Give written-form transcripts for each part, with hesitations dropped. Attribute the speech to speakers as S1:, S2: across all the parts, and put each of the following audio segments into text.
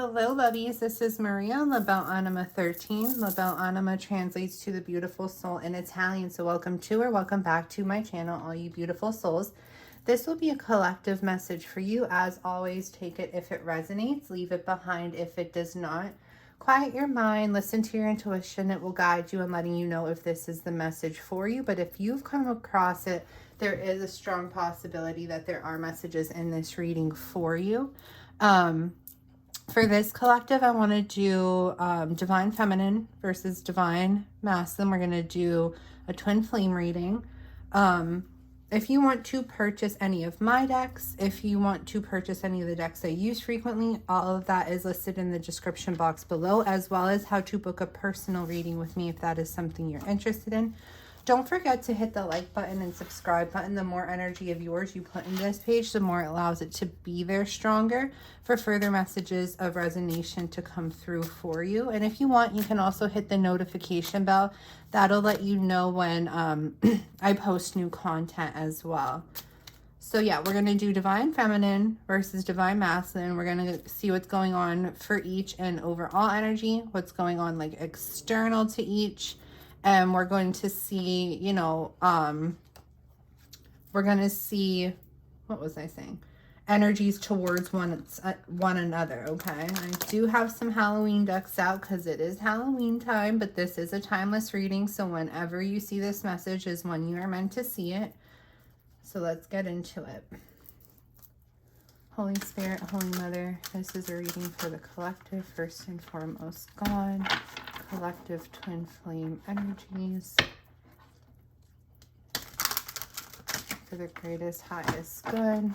S1: Hello, lovies. This is Maria, Label Anima 13. Label Anima translates to the beautiful soul in Italian. So welcome to or welcome back to my channel, all you beautiful souls. This will be a collective message for you. As always, take it if it resonates, leave it behind if it does not. Quiet your mind, listen to your intuition. It will guide you in letting you know if this is the message for you. But if you've come across it, there is a strong possibility that there are messages in this reading for you. For this collective, I want to do Divine Feminine versus Divine Masculine. We're going to do a twin flame reading. If you want to purchase any of my decks, if you want to purchase any of the decks I use frequently, all of that is listed in the description box below, as well as how to book a personal reading with me if that is something you're interested in. Don't forget to hit the like button and subscribe button. The more energy of yours you put into this page, the more it allows it to be there stronger for further messages of resonation to come through for you. And if you want, you can also hit the notification bell. That'll let you know when I post new content as well. So yeah, we're going to do Divine Feminine versus Divine Masculine. We're going to see what's going on for each and overall energy, what's going on like external to each. And we're going to see, you know, we're going to see, what was I saying? Energies towards one another, okay? I do have some Halloween decks out because it is Halloween time, but this is a timeless reading. So whenever you see this message is when you are meant to see it. So let's get into it. Holy Spirit, Holy Mother, this is a reading for the collective, first and foremost, God. Collective twin flame energies for the greatest, highest good.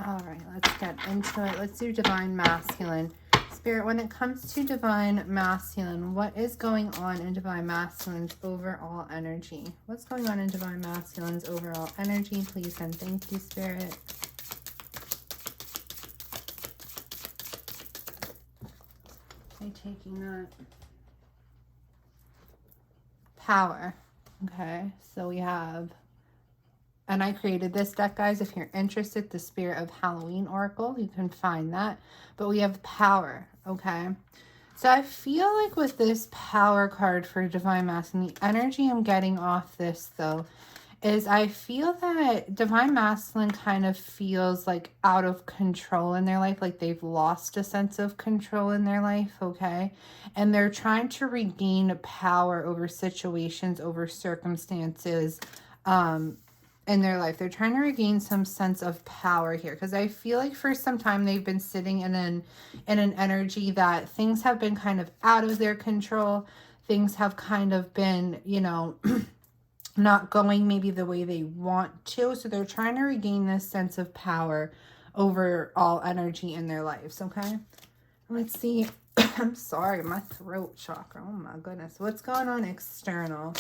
S1: All right, let's get into it. Let's do Divine Masculine. Spirit, when it comes to Divine Masculine, what is going on in Divine Masculine's overall energy? What's going on in Divine Masculine's overall energy? Please and thank you, Spirit. I'm taking that. Power. Okay, so we have, and I created this deck, guys. If you're interested, the Spirit of Halloween Oracle, you can find that. But we have Power, okay? So I feel like with this Power card for Divine Masculine, the energy I'm getting off this, though, is I feel that Divine Masculine kind of feels like out of control in their life, like they've lost a sense of control in their life, okay? And they're trying to regain power over situations, over circumstances, in their life. They're trying to regain some sense of power here, because I feel like for some time they've been sitting in an energy that things have been kind of out of their control. Things have kind of been, you know, not going maybe the way they want to. So they're trying to regain this sense of power over all energy in their lives, okay? Let's see. I'm sorry, my throat chakra. Oh my goodness. What's going on external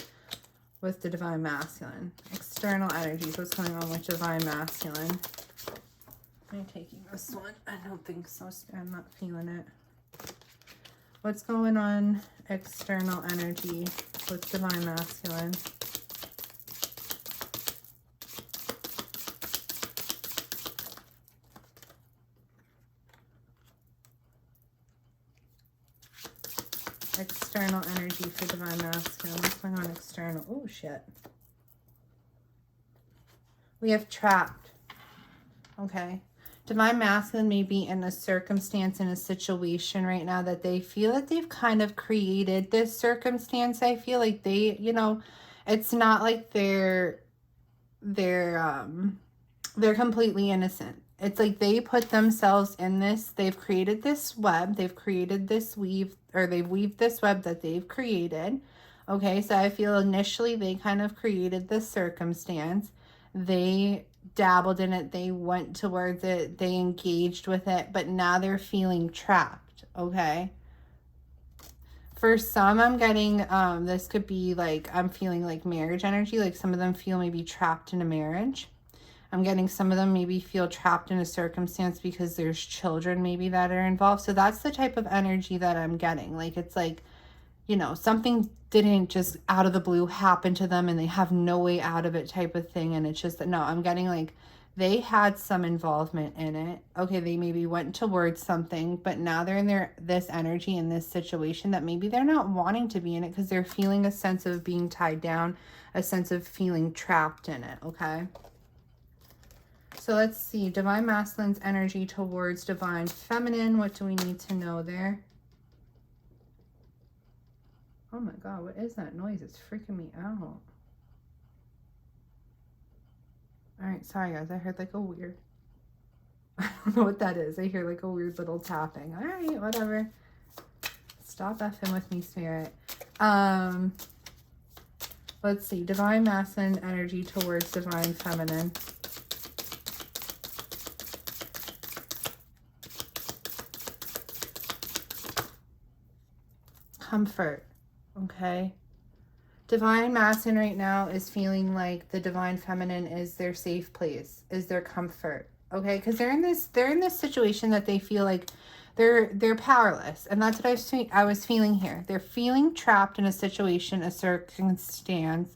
S1: with the Divine Masculine? External energies. What's going on with Divine Masculine? Am I taking this one? I don't think so. I'm not feeling it. What's going on external energy with Divine Masculine? External energy for Divine Masculine. What's going on external? Oh, shit. We have trapped. Okay. Divine Masculine may be in a circumstance, in a situation right now that they feel that they've kind of created this circumstance. I feel like they, you know, it's not like they're completely innocent. It's like they put themselves in this. They've created this web. They've created this weave, or they've weaved this web that they've created. Okay, so I feel initially they kind of created this circumstance. They dabbled in it. They went towards it. They engaged with it. But now they're feeling trapped. Okay. For some, I'm getting, this could be like, I'm feeling like marriage energy. Like some of them feel maybe trapped in a marriage. I'm getting some of them maybe feel trapped in a circumstance because there's children maybe that are involved. So that's the type of energy that I'm getting. Like, it's like you know, something didn't just out of the blue happen to them and they have no way out of it type of thing. And it's just that, no, I'm getting like they had some involvement in it. Okay, they maybe went towards something, but now they're in this energy in this situation that maybe they're not wanting to be in it because they're feeling a sense of being tied down, a sense of feeling trapped in it, okay? So let's see, divine masculine's energy towards divine feminine. What do we need to know there? Oh my God, what is that noise? It's freaking me out. All right, sorry guys, I heard like a weird, I don't know what that is. I hear like a weird little tapping. All right, whatever. Stop effing with me, spirit. Let's see, divine masculine energy towards divine feminine. Comfort, okay? Divine masculine right now is feeling like the divine feminine is their safe place, is their comfort, okay? Because they're in this situation that they feel like they're powerless, and that's what I was feeling here. They're feeling trapped in a situation, a circumstance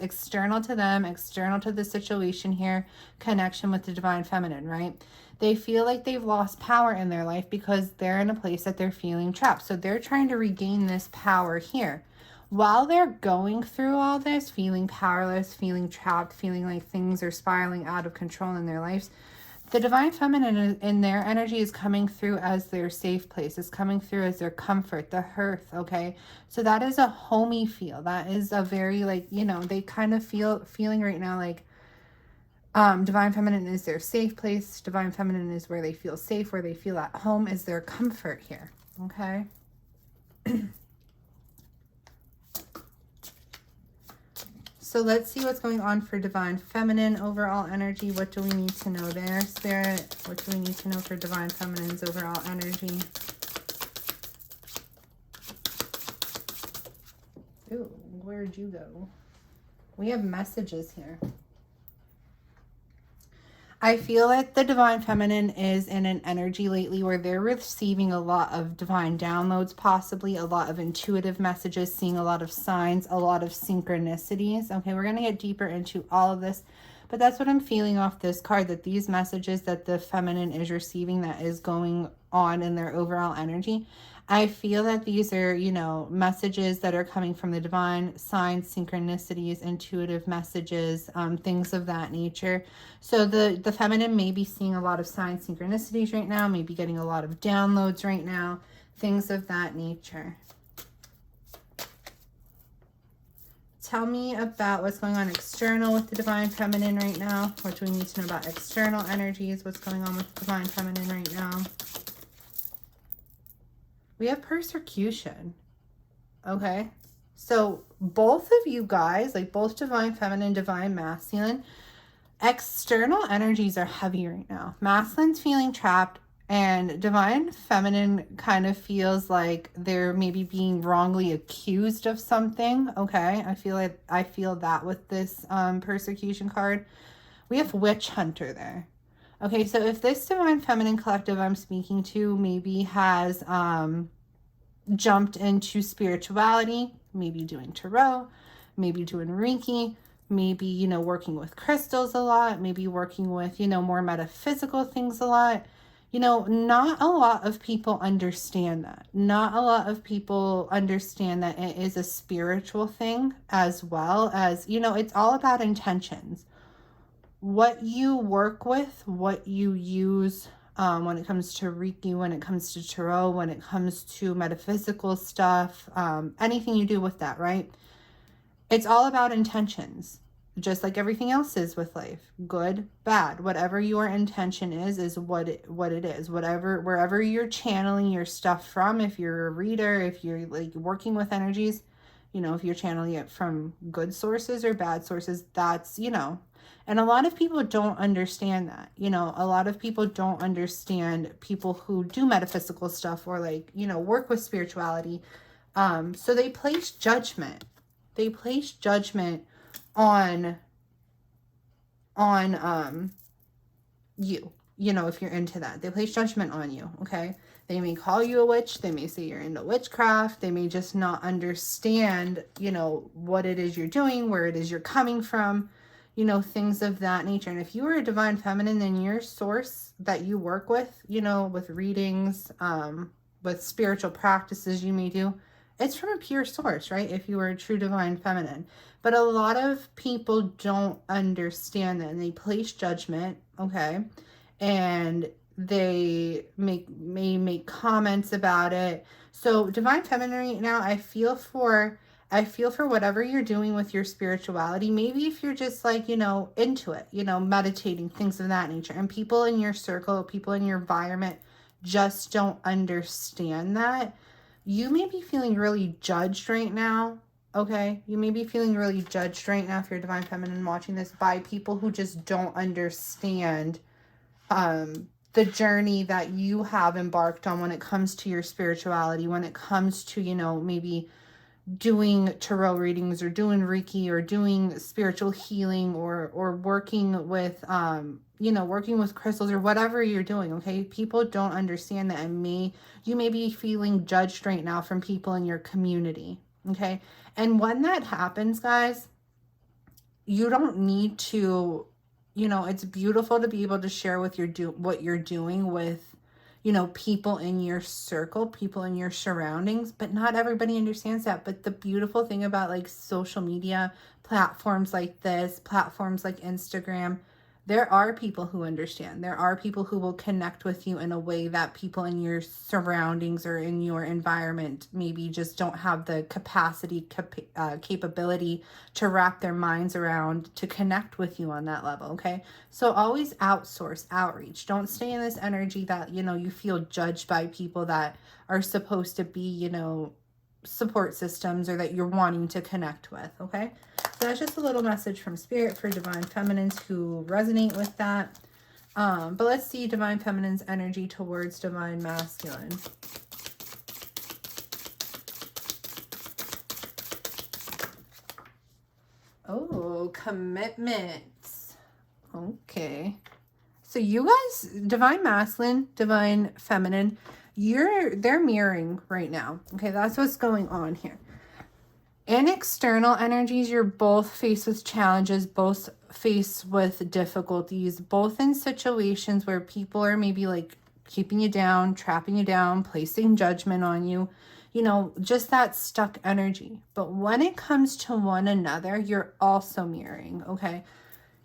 S1: external to them, external to the situation here, connection with the divine feminine, right? They feel like they've lost power in their life because they're in a place that they're feeling trapped. So they're trying to regain this power here. While they're going through all this, feeling powerless, feeling trapped, feeling like things are spiraling out of control in their lives, the divine feminine in their energy is coming through as their safe place. It's coming through as their comfort, the hearth, okay? So that is a homey feel. That is a very, like, you know, they kind of feeling right now like divine feminine is their safe place. Divine feminine is where they feel safe, where they feel at home, is their comfort here, okay? So let's see what's going on for divine feminine overall energy. What do we need to know there, spirit? What do we need to know for divine feminine's overall energy? Ooh, where'd you go? We have messages here. I feel like the divine feminine is in an energy lately where they're receiving a lot of divine downloads, possibly a lot of intuitive messages, seeing a lot of signs, a lot of synchronicities. Okay, we're going to get deeper into all of this, but that's what I'm feeling off this card, that these messages that the feminine is receiving, that is going on in their overall energy. I feel that these are, you know, messages that are coming from the divine, signs, synchronicities, intuitive messages, things of that nature. So the feminine may be seeing a lot of signs, synchronicities right now, maybe getting a lot of downloads right now, things of that nature. Tell me about what's going on external with the divine feminine right now. What do we need to know about external energies? What's going on with the divine feminine right now? We have persecution. Okay. So both of you guys, like both divine feminine, divine masculine, external energies are heavy right now. Masculine's feeling trapped, and divine feminine kind of feels like they're maybe being wrongly accused of something. Okay. I feel that with this persecution card. We have witch hunter there. Okay, so if this divine feminine collective I'm speaking to maybe has jumped into spirituality, maybe doing tarot, maybe doing Reiki, maybe, you know, working with crystals a lot, maybe working with, you know, more metaphysical things a lot, you know, not a lot of people understand that. Not a lot of people understand that it is a spiritual thing, as well as, you know, it's all about intentions. What you work with, what you use when it comes to Reiki, when it comes to tarot, when it comes to metaphysical stuff, anything you do with that, right? It's all about intentions, just like everything else is with life. Good, bad, whatever your intention is what it is. Wherever you're channeling your stuff from, if you're a reader, if you're like working with energies, you know, if you're channeling it from good sources or bad sources, that's, you know. And a lot of people don't understand that. You know, a lot of people don't understand people who do metaphysical stuff or, like, you know, work with spirituality. So they place judgment. They place judgment on you, you know, if you're into that. They place judgment on you, okay? They may call you a witch. They may say you're into witchcraft. They may just not understand, you know, what it is you're doing, where it is you're coming from, you know, things of that nature. And if you are a divine feminine, then your source that you work with, you know, with readings, with spiritual practices you may do, it's from a pure source, right? If you are a true divine feminine. But a lot of people don't understand that, and they place judgment, okay? And they may make comments about it. So divine feminine right now, I feel for whatever you're doing with your spirituality. Maybe if you're just like, you know, into it, you know, meditating, things of that nature, and people in your circle, people in your environment just don't understand that. You may be feeling really judged right now. Okay, you may be feeling really judged right now if you're a divine feminine watching this by people who just don't understand the journey that you have embarked on when it comes to your spirituality, when it comes to, you know, maybe doing tarot readings or doing Reiki or doing spiritual healing or working with, you know, working with crystals or whatever you're doing. Okay. People don't understand that. And you may be feeling judged right now from people in your community. Okay. And when that happens, guys, you don't need to, you know, it's beautiful to be able to share with what you're doing with, you know, people in your circle, people in your surroundings, but not everybody understands that. But the beautiful thing about like social media platforms like this, platforms like Instagram, there are people who understand. There are people who will connect with you in a way that people in your surroundings or in your environment maybe just don't have the capability to wrap their minds around to connect with you on that level, okay? So always outsource, outreach. Don't stay in this energy that, you know, you feel judged by people that are supposed to be, you know, support systems or that you're wanting to connect with, okay? So that's just a little message from Spirit for divine feminines who resonate with that. But let's see divine feminine's energy towards divine masculine. Oh, commitments. Okay. So you guys, divine masculine, divine feminine, they're mirroring right now. Okay, that's what's going on here. In external energies, you're both faced with challenges, both faced with difficulties, both in situations where people are maybe like keeping you down, trapping you down, placing judgment on you, you know, just that stuck energy. But when it comes to one another, you're also mirroring, okay?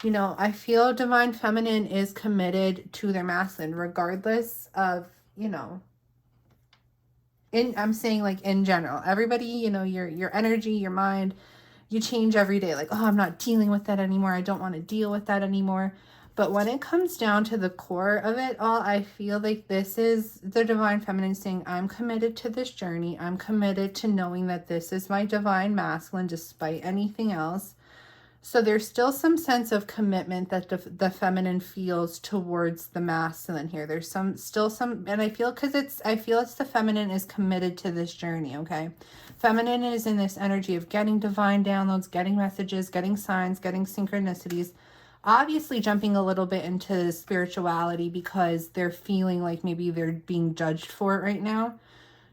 S1: You know, I feel divine feminine is committed to their masculine, regardless of, you know, I'm saying like in general, everybody, you know, your energy, your mind, you change every day. Like, oh, I'm not dealing with that anymore. I don't want to deal with that anymore. But when it comes down to the core of it all, I feel like this is the divine feminine saying, I'm committed to this journey. I'm committed to knowing that this is my divine masculine despite anything else. So there's still some sense of commitment that the feminine feels towards the masculine here. There's still some, and I feel it's the feminine is committed to this journey, okay? Feminine is in this energy of getting divine downloads, getting messages, getting signs, getting synchronicities, obviously jumping a little bit into spirituality because they're feeling like maybe they're being judged for it right now.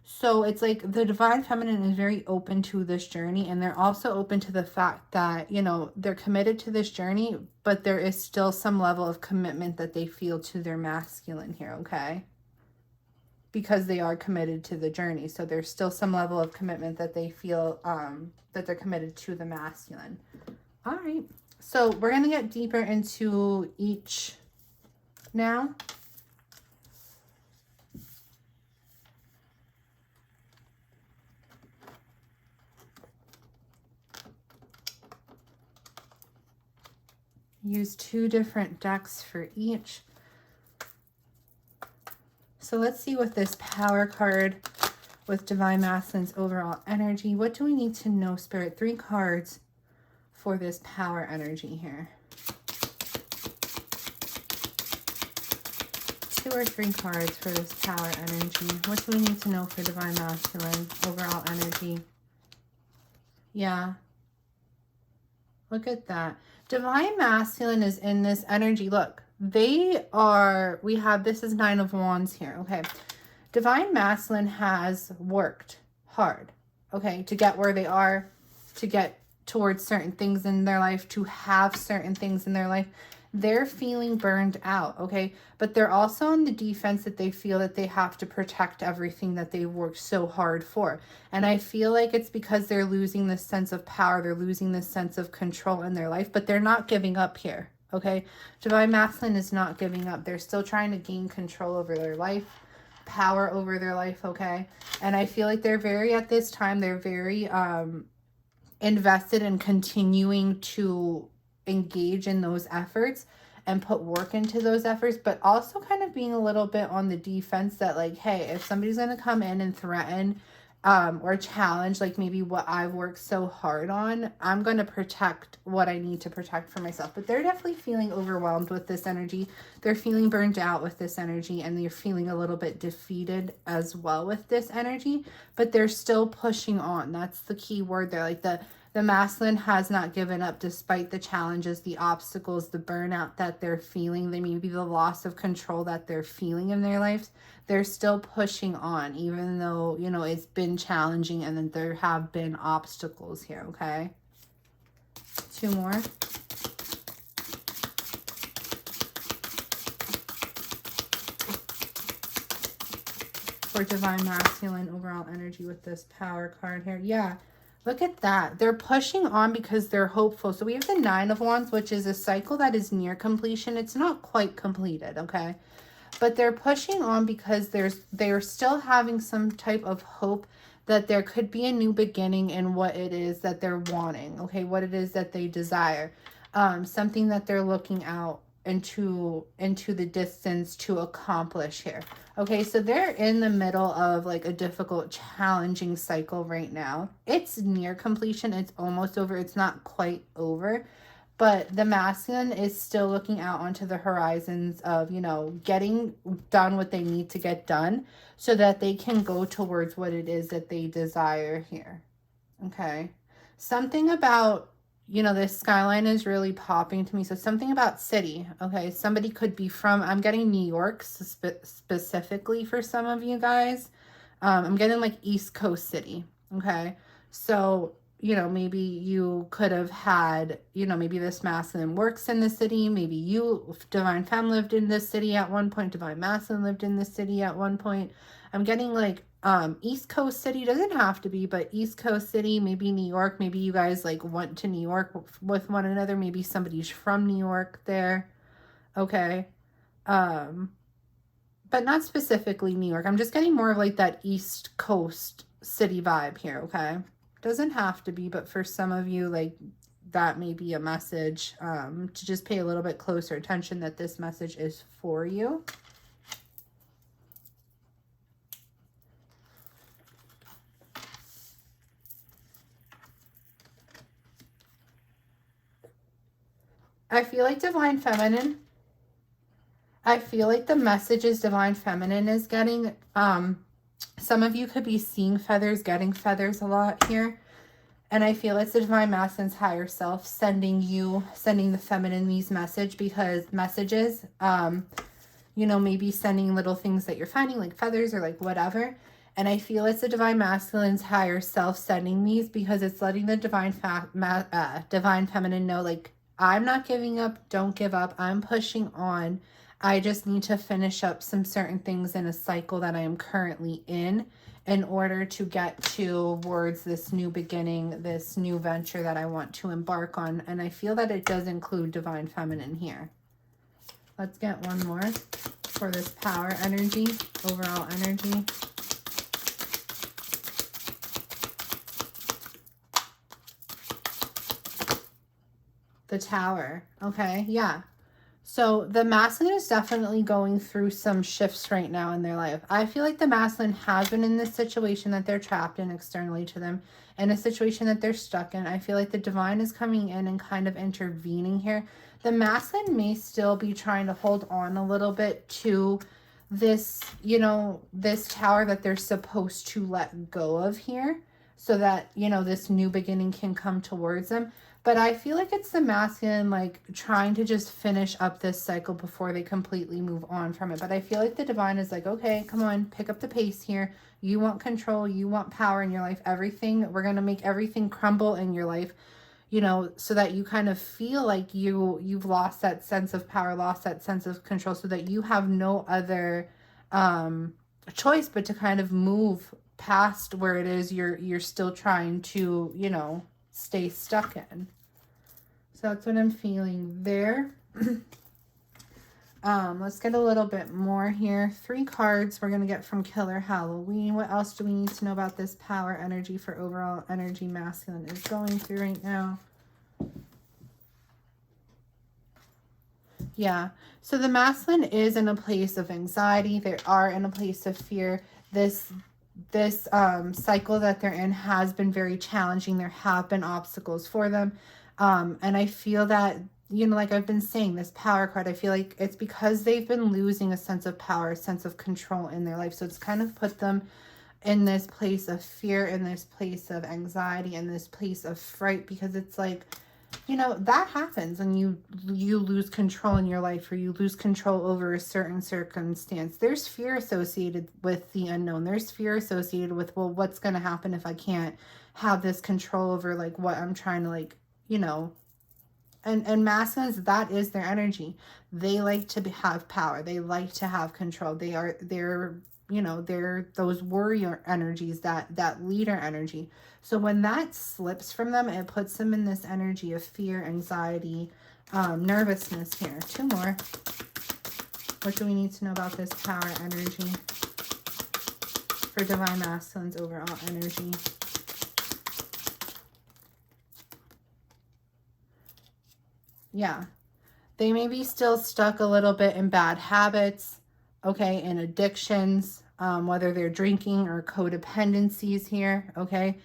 S1: So it's like the divine feminine is very open to this journey, and they're also open to the fact that, you know, they're committed to this journey, but there is still some level of commitment that they feel to their masculine here, okay? Because they are committed to the journey. So there's still some level of commitment that they feel that they're committed to the masculine. All right. So we're going to get deeper into each now. Use 2 different decks for each. So let's see what this power card with divine masculine's overall energy. What do we need to know, Spirit? 3 cards for this power energy here. 2 or 3 cards for this power energy. What do we need to know for divine masculine overall energy? Yeah. Look at that. Divine masculine is in this energy. Look, this is 9 of Wands here. Okay. Divine Masculine has worked hard, okay, to get where they are, to get towards certain things in their life, to have certain things in their life. They're feeling burned out, okay? But they're also on the defense that they feel that they have to protect everything that they worked so hard for. And I feel like it's because they're losing this sense of power. They're losing this sense of control in their life, but they're not giving up here, okay? Divine Masculine is not giving up. They're still trying to gain control over their life, power over their life, okay? And I feel like they're very, at this time, they're very invested in continuing to engage in those efforts and put work into those efforts, but also kind of being a little bit on the defense that, like, hey, if somebody's going to come in and threaten or challenge like maybe what I've worked so hard on, I'm going to protect what I need to protect for myself. But they're definitely feeling overwhelmed with this energy. They're feeling burned out with this energy, and they're feeling a little bit defeated as well with this energy, but they're still pushing on. That's the key word there. Like the masculine has not given up despite the challenges, the obstacles, the burnout that they're feeling, maybe the loss of control that they're feeling in their lives. They're still pushing on, even though, you know, it's been challenging and then there have been obstacles here, okay? 2 more. For Divine Masculine overall energy with this Power card here. Yeah. Look at that. They're pushing on because they're hopeful. So we have the 9 of Wands, which is a cycle that is near completion. It's not quite completed, okay? But they're pushing on because they're still having some type of hope that there could be a new beginning in what it is that they're wanting, okay? What it is that they desire. Something that they're looking out into the distance to accomplish here. Okay, so they're in the middle of like a difficult, challenging cycle right now. It's near completion. It's almost over. It's not quite over. But the masculine is still looking out onto the horizons of, you know, getting done what they need to get done so that they can go towards what it is that they desire here. Okay. Something about, you know, this skyline is really popping to me. So something about city. Okay. Somebody could be from, I'm getting New York specifically for some of you guys. I'm getting like East Coast city. Okay. So, you know, maybe you could have had, you know, maybe this masculine works in the city. Maybe you, Divine Femme, lived in this city at one point. Divine Masculine lived in this city at one point. I'm getting like East Coast city. Doesn't have to be, but East Coast city, maybe New York. Maybe you guys like went to New York with one another. Maybe somebody's from New York there. Okay. But not specifically New York. I'm just getting more of like that East Coast city vibe here. Okay. Doesn't have to be, but for some of you, like, that may be a message to just pay a little bit closer attention that this message is for you. I feel like Divine Feminine. I feel like the messages Divine Feminine is getting, some of you could be seeing feathers, getting feathers a lot here. And I feel it's the Divine Masculine's higher self sending the feminine these messages, you know, maybe sending little things that you're finding like feathers or like whatever. And I feel it's the Divine Masculine's higher self sending these because it's letting the Divine Feminine know, like, I'm not giving up. Don't give up. I'm pushing on. I just need to finish up some certain things in a cycle that I am currently in order to get towards this new beginning, this new venture that I want to embark on. And I feel that it does include Divine Feminine here. Let's get one more for this Power energy, overall energy. The Tower. Okay, yeah. So the masculine is definitely going through some shifts right now in their life. I feel like the masculine has been in this situation that they're trapped in externally to them, in a situation that they're stuck in. I feel like the divine is coming in and kind of intervening here. The masculine may still be trying to hold on a little bit to this, you know, this tower that they're supposed to let go of here so that, you know, this new beginning can come towards them. But I feel like it's the masculine, like, trying to just finish up this cycle before they completely move on from it. But I feel like the divine is like, okay, come on, pick up the pace here. You want control. You want power in your life. Everything, we're going to make everything crumble in your life, you know, so that you kind of feel like you've lost that sense of power, lost that sense of control, so that you have no other choice but to kind of move past where it is you're still trying to, you know, stay stuck in. So that's what I'm feeling there. Let's get a little bit more here. 3 cards we're going to get from Killer Halloween. What else do we need to know about this power energy for overall energy masculine is going through right now? Yeah, so the masculine is in a place of anxiety. They are in a place of fear. This cycle that they're in has been very challenging. There have been obstacles for them. And I feel that, you know, like I've been saying, this power card, I feel like it's because they've been losing a sense of power, a sense of control in their life. So it's kind of put them in this place of fear, in this place of anxiety, in this place of fright, because it's like, you know, that happens when you lose control in your life, or you lose control over a certain circumstance. There's fear associated with the unknown. There's fear associated with, well, what's going to happen if I can't have this control over, like, what I'm trying to, like, you know. And masculines, that is their energy. They like to have power. They like to have control. They're you know, they're those warrior energies, that leader energy. So when that slips from them, it puts them in this energy of fear, anxiety, nervousness here. 2 more. What do we need to know about this power energy for divine masculine's overall energy? Yeah, they may be still stuck a little bit in bad habits, okay, and addictions, whether they're drinking or codependencies here, okay?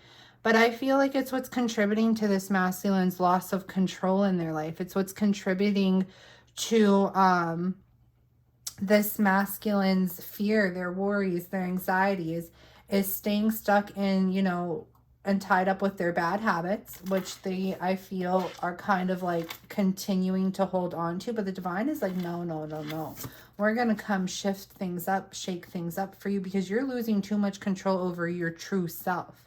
S1: But I feel like it's what's contributing to this masculine's loss of control in their life. It's what's contributing to this masculine's fear, their worries, their anxieties, is staying stuck in, you know, and tied up with their bad habits, which they, I feel, are kind of like continuing to hold on to. But the divine is like, no, no, no, no. We're going to come shift things up, shake things up for you, because you're losing too much control over your true self.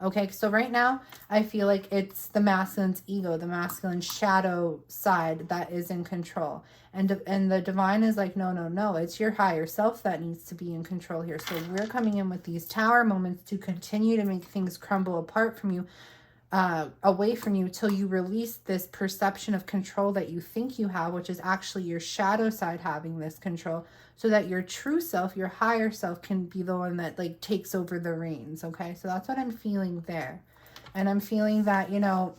S1: Okay, so right now, I feel like it's the masculine's ego, the masculine shadow side that is in control. And the divine is like, no, no, no, it's your higher self that needs to be in control here. So we're coming in with these tower moments to continue to make things crumble apart from you, away from you, till you release this perception of control that you think you have, which is actually your shadow side having this control, so that your true self, your higher self, can be the one that, like, takes over the reins. Okay, so that's what I'm feeling there. And I'm feeling that, you know,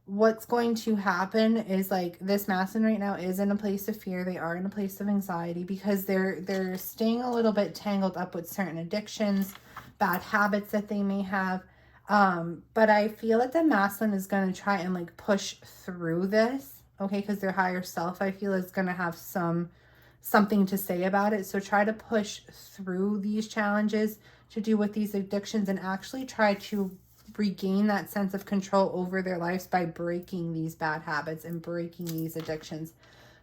S1: what's going to happen is, like, this masculine right now is in a place of fear. They are in a place of anxiety, because they're staying a little bit tangled up with certain addictions, bad habits that they may have. But I feel that the masculine is going to try and, like, push through this, okay, because their higher self, I feel, is going to have something to say about it. So try to push through these challenges to do with these addictions, and actually try to regain that sense of control over their lives by breaking these bad habits and breaking these addictions.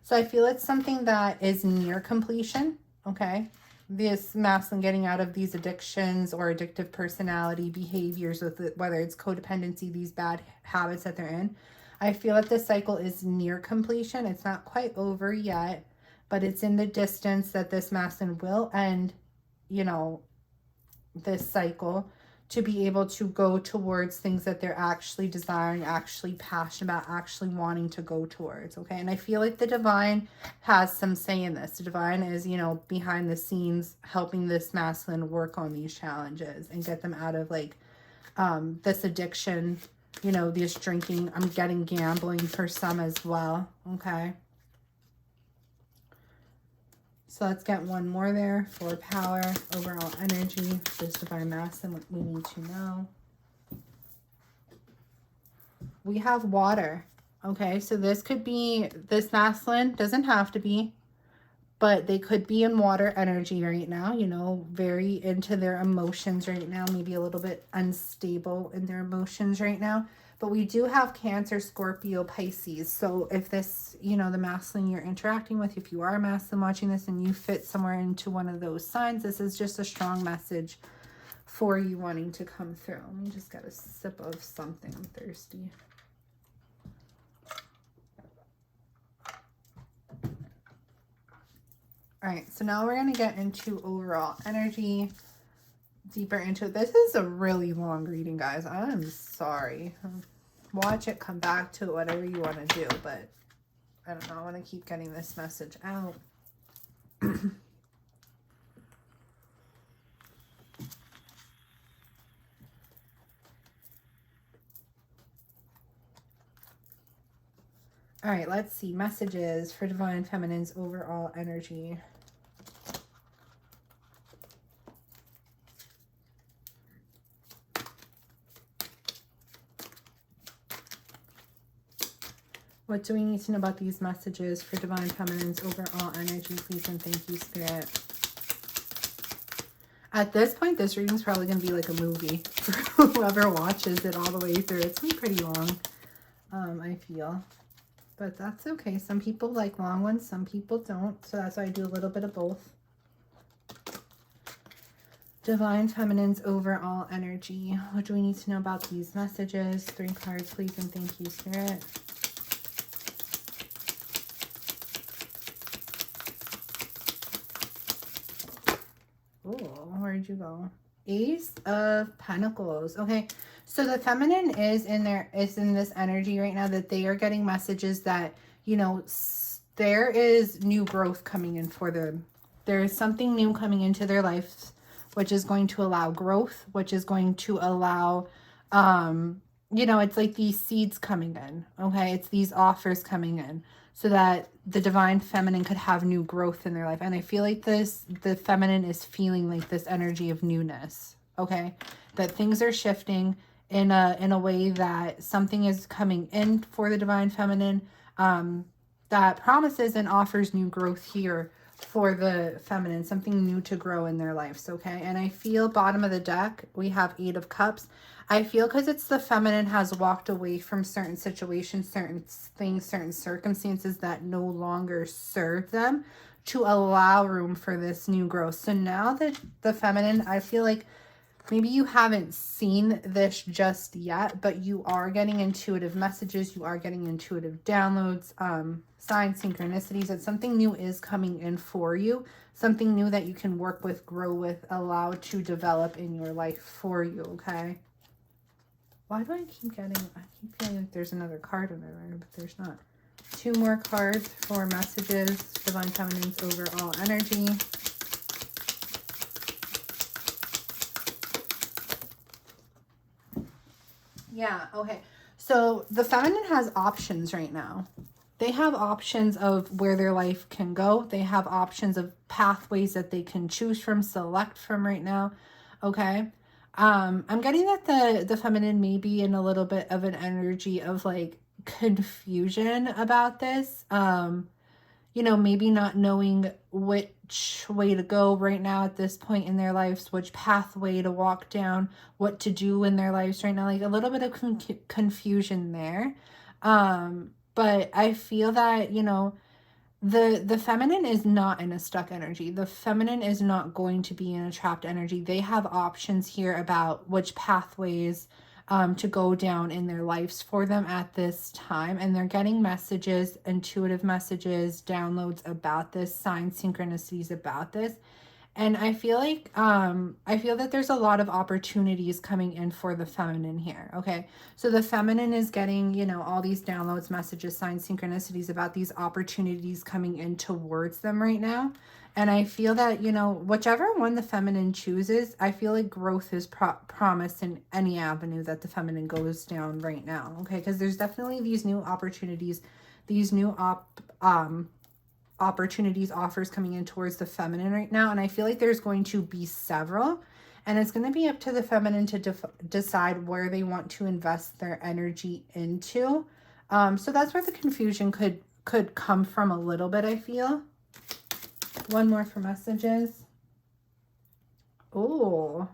S1: So I feel it's something that is near completion, okay? This masculine getting out of these addictions or addictive personality behaviors, with it, whether it's codependency, these bad habits that they're in. I feel that this cycle is near completion. It's not quite over yet, but it's in the distance that this masculine will end, you know, this cycle, to be able to go towards things that they're actually desiring, actually passionate about, actually wanting to go towards, okay? And I feel like the divine has some say in this. The divine is, you know, behind the scenes helping this masculine work on these challenges and get them out of, like, this addiction, you know, this drinking. I'm getting gambling for some as well, okay? So let's get one more there for power, overall energy, this divine masculine, what we need to know. We have water, okay? So this could be, this masculine, doesn't have to be, but they could be in water energy right now, you know, very into their emotions right now, maybe a little bit unstable in their emotions right now. But we do have Cancer, Scorpio, Pisces. So if this, you know, the masculine you're interacting with, if you are a masculine watching this and you fit somewhere into one of those signs, this is just a strong message for you wanting to come through. Let me just get a sip of something. I'm thirsty. All right, so now we're going to get into overall energy, deeper into it. This is a really long reading, guys. I'm sorry. Watch it, come back to it, whatever you want to do. But I don't know. I want to keep getting this message out. All right, let's see. Messages for Divine Feminine's overall energy. What do we need to know about these messages for Divine Feminine's overall energy, please and thank you, Spirit? At this point, this reading is probably going to be like a movie for whoever watches it all the way through. It's been pretty long, I feel. But that's okay. Some people like long ones, some people don't. So that's why I do a little bit of both. Divine Feminine's overall energy. What do we need to know about these messages? 3 cards, please and thank you, Spirit. Oh, where'd you go? Ace of Pentacles. Okay, so the feminine is in this energy right now that they are getting messages that, you know, there is new growth coming in for them. There is something new coming into their lives, which is going to allow growth, which is going to allow, you know, it's like these seeds coming in. Okay, it's these offers coming in so that the Divine Feminine could have new growth in their life. And I feel like the feminine is feeling like this energy of newness. Okay, that things are shifting in a way that something is coming in for the Divine Feminine that promises and offers new growth here for the feminine, something new to grow in their lives. Okay, and I feel bottom of the deck we have 8 of Cups. I feel because it's the feminine has walked away from certain situations, certain things, certain circumstances that no longer serve them, to allow room for this new growth. So now that the feminine, I feel like maybe you haven't seen this just yet, but you are getting intuitive messages. You are getting intuitive downloads, signs, synchronicities, that something new is coming in for you. Something new that you can work with, grow with, allow to develop in your life for you, okay? Why do I keep feeling like there's another card in there, but there's not. 2 more cards for messages, Divine Feminine's overall energy. Yeah, okay. So the feminine has options right now. They have options of where their life can go. They have options of pathways that they can choose from, select from right now. Okay. I'm getting that the feminine may be in a little bit of an energy of like confusion about this. You know, maybe not knowing which way to go right now at this point in their lives, which pathway to walk down, what to do in their lives right now, like a little bit of confusion there. But I feel that, you know, the feminine is not in a stuck energy. The feminine is not going to be in a trapped energy. They have options here about which pathways to go down in their lives for them at this time. And they're getting messages, intuitive messages, downloads about this, signs, synchronicities about this. And I feel like, I feel that there's a lot of opportunities coming in for the feminine here, okay? So the feminine is getting, you know, all these downloads, messages, signs, synchronicities about these opportunities coming in towards them right now. And I feel that, you know, whichever one the feminine chooses, I feel like growth is promised in any avenue that the feminine goes down right now, okay? Because there's definitely these new opportunities, these new opportunities, offers coming in towards the feminine right now. And I feel like there's going to be several, and it's going to be up to the feminine to decide where they want to invest their energy into. So that's where the confusion could come from a little bit, I feel. One more for messages. Oh,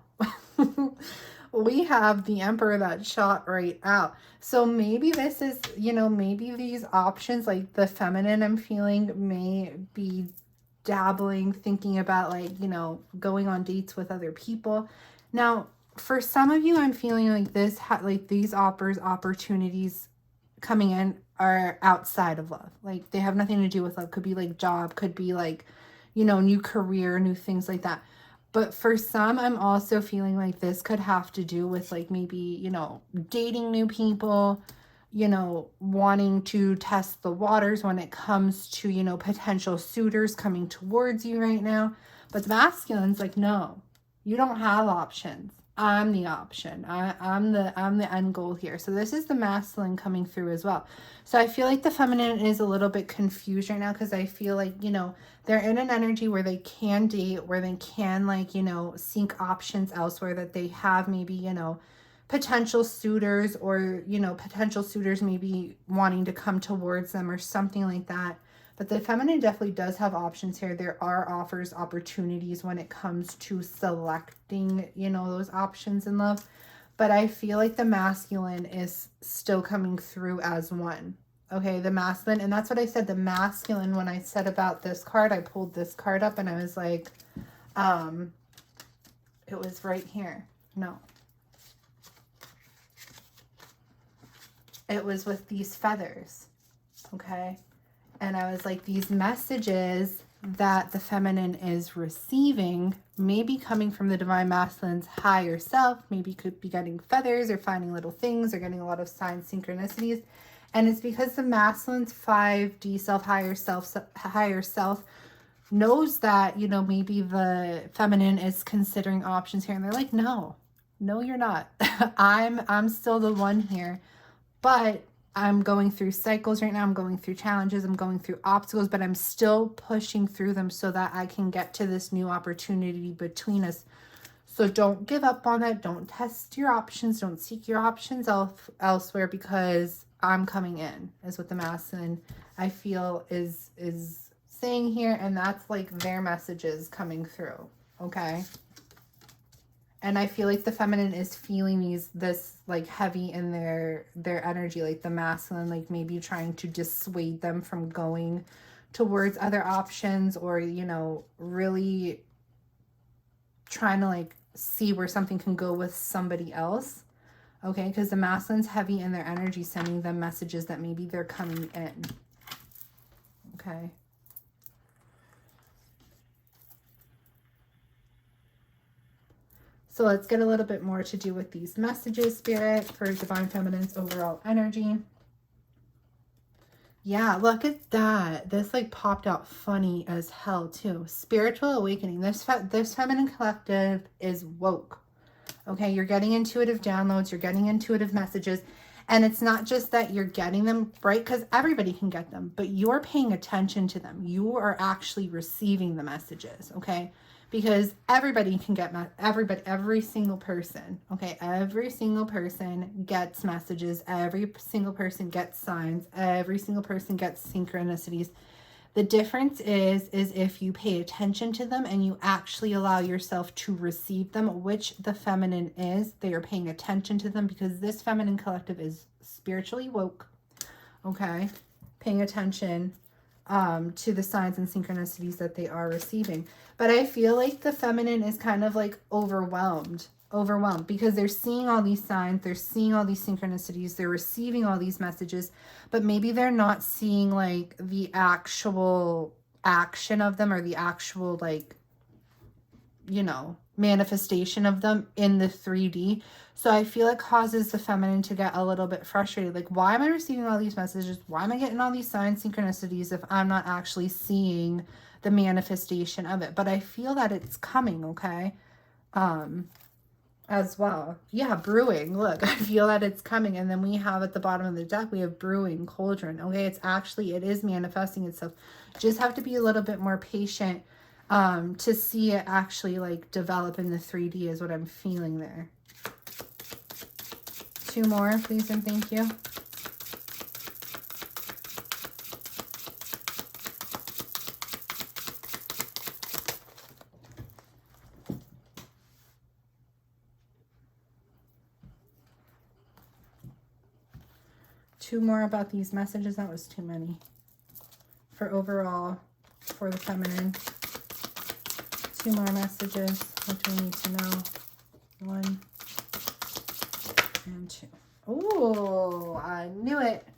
S1: we have the Emperor that shot right out. So maybe this is, you know, maybe these options, like the feminine I'm feeling, may be dabbling, thinking about, like, you know, going on dates with other people. Now, for some of you, I'm feeling like this, like these opportunities coming in are outside of love. Like they have nothing to do with love. Could be like job, could be like, you know, new career, new things like that. But for some, I'm also feeling like this could have to do with like maybe, you know, dating new people, you know, wanting to test the waters when it comes to, you know, potential suitors coming towards you right now. But the masculine's like, no, you don't have options. I'm the option. I'm the end goal here. So this is the masculine coming through as well. So I feel like the feminine is a little bit confused right now because I feel like, you know, they're in an energy where they can date, where they can, like, you know, seek options elsewhere, that they have maybe, you know, potential suitors, or, you know, potential suitors maybe wanting to come towards them or something like that. But the feminine definitely does have options here. There are offers, opportunities when it comes to selecting, you know, those options in love. But I feel like the masculine is still coming through as one. Okay, the masculine. And that's what I said, the masculine, when I said about this card, I pulled this card up and I was like, it was right here. No. It was with these feathers. Okay. And I was like, these messages that the feminine is receiving may be coming from the divine masculine's higher self. Maybe could be getting feathers or finding little things or getting a lot of sign synchronicities. And it's because the masculine's 5D self, higher self knows that, you know, maybe the feminine is considering options here. And they're like, no, you're not. I'm still the one here. But I'm going through cycles right now. I'm going through challenges. I'm going through obstacles, but I'm still pushing through them so that I can get to this new opportunity between us. So don't give up on it. Don't test your options. Don't seek your options elsewhere, because I'm coming in, is what the masculine, I feel, is saying here. And that's like their messages coming through. Okay. And I feel like the feminine is feeling this like heavy in their energy, like the masculine, like maybe trying to dissuade them from going towards other options, or, you know, really trying to like see where something can go with somebody else. Okay, because the masculine's heavy in their energy, sending them messages that maybe they're coming in. Okay. So let's get a little bit more to do with these messages, Spirit, for Divine Feminine's overall energy. Yeah, look at that. This like popped out funny as hell too. Spiritual awakening. This feminine collective is woke. Okay, you're getting intuitive downloads. You're getting intuitive messages. And it's not just that you're getting them, right? Because everybody can get them, but you're paying attention to them. You are actually receiving the messages, okay? Because everybody can get, every single person, okay? Every single person gets messages. Every single person gets signs. Every single person gets synchronicities. The difference is if you pay attention to them and you actually allow yourself to receive them, which the feminine is. They are paying attention to them, because this feminine collective is spiritually woke, okay? Paying attention to the signs and synchronicities that they are receiving. But I feel like the feminine is kind of like overwhelmed, because they're seeing all these signs, they're seeing all these synchronicities, they're receiving all these messages, but maybe they're not seeing like the actual action of them, or the actual, like, you know, manifestation of them in the 3D. So I feel it causes the feminine to get a little bit frustrated. Like, why am I receiving all these messages? Why am I getting all these signs, synchronicities, if I'm not actually seeing the manifestation of it? But I feel that it's coming, okay? As well. Yeah, brewing. Look, I feel that it's coming. And then we have at the bottom of the deck, we have brewing, cauldron. Okay, it is manifesting itself. Just have to be a little bit more patient to see it actually like develop in the 3D is what I'm feeling there. 2 more, please and thank you. 2 more about these messages. That was too many. For overall, for the feminine. 2 more messages. What do we need to know? 1 and 2. Oh, I knew it.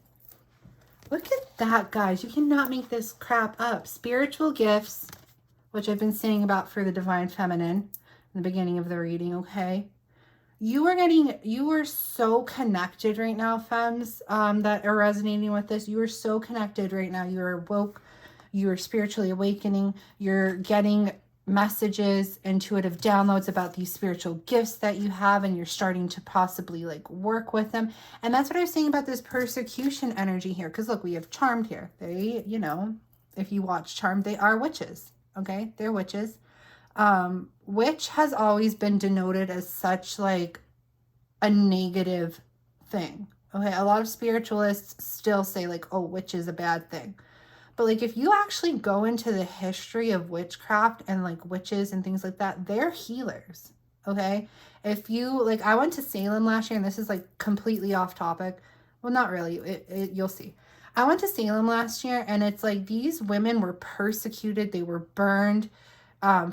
S1: Look at that, guys. You cannot make this crap up. Spiritual gifts, which I've been saying about for the divine feminine in the beginning of the reading, okay? You are so connected right now, femmes, that are resonating with this. You are so connected right now. You are woke. You are spiritually awakening. You're getting messages, intuitive downloads about these spiritual gifts that you have, and you're starting to possibly like work with them. And that's what I was saying about this persecution energy here, because look, we have Charmed here. They, you know, if you watch Charmed, they are witches. Okay, they're witches. Witch has always been denoted as such like a negative thing. Okay, a lot of spiritualists still say like, oh, witch is a bad thing. But like, if you actually go into the history of witchcraft and like witches and things like that, they're healers. Okay. If you like, I went to Salem last year, and this is like completely off topic. Well, not really. You'll see. I went to Salem last year, and it's like these women were persecuted. They were burned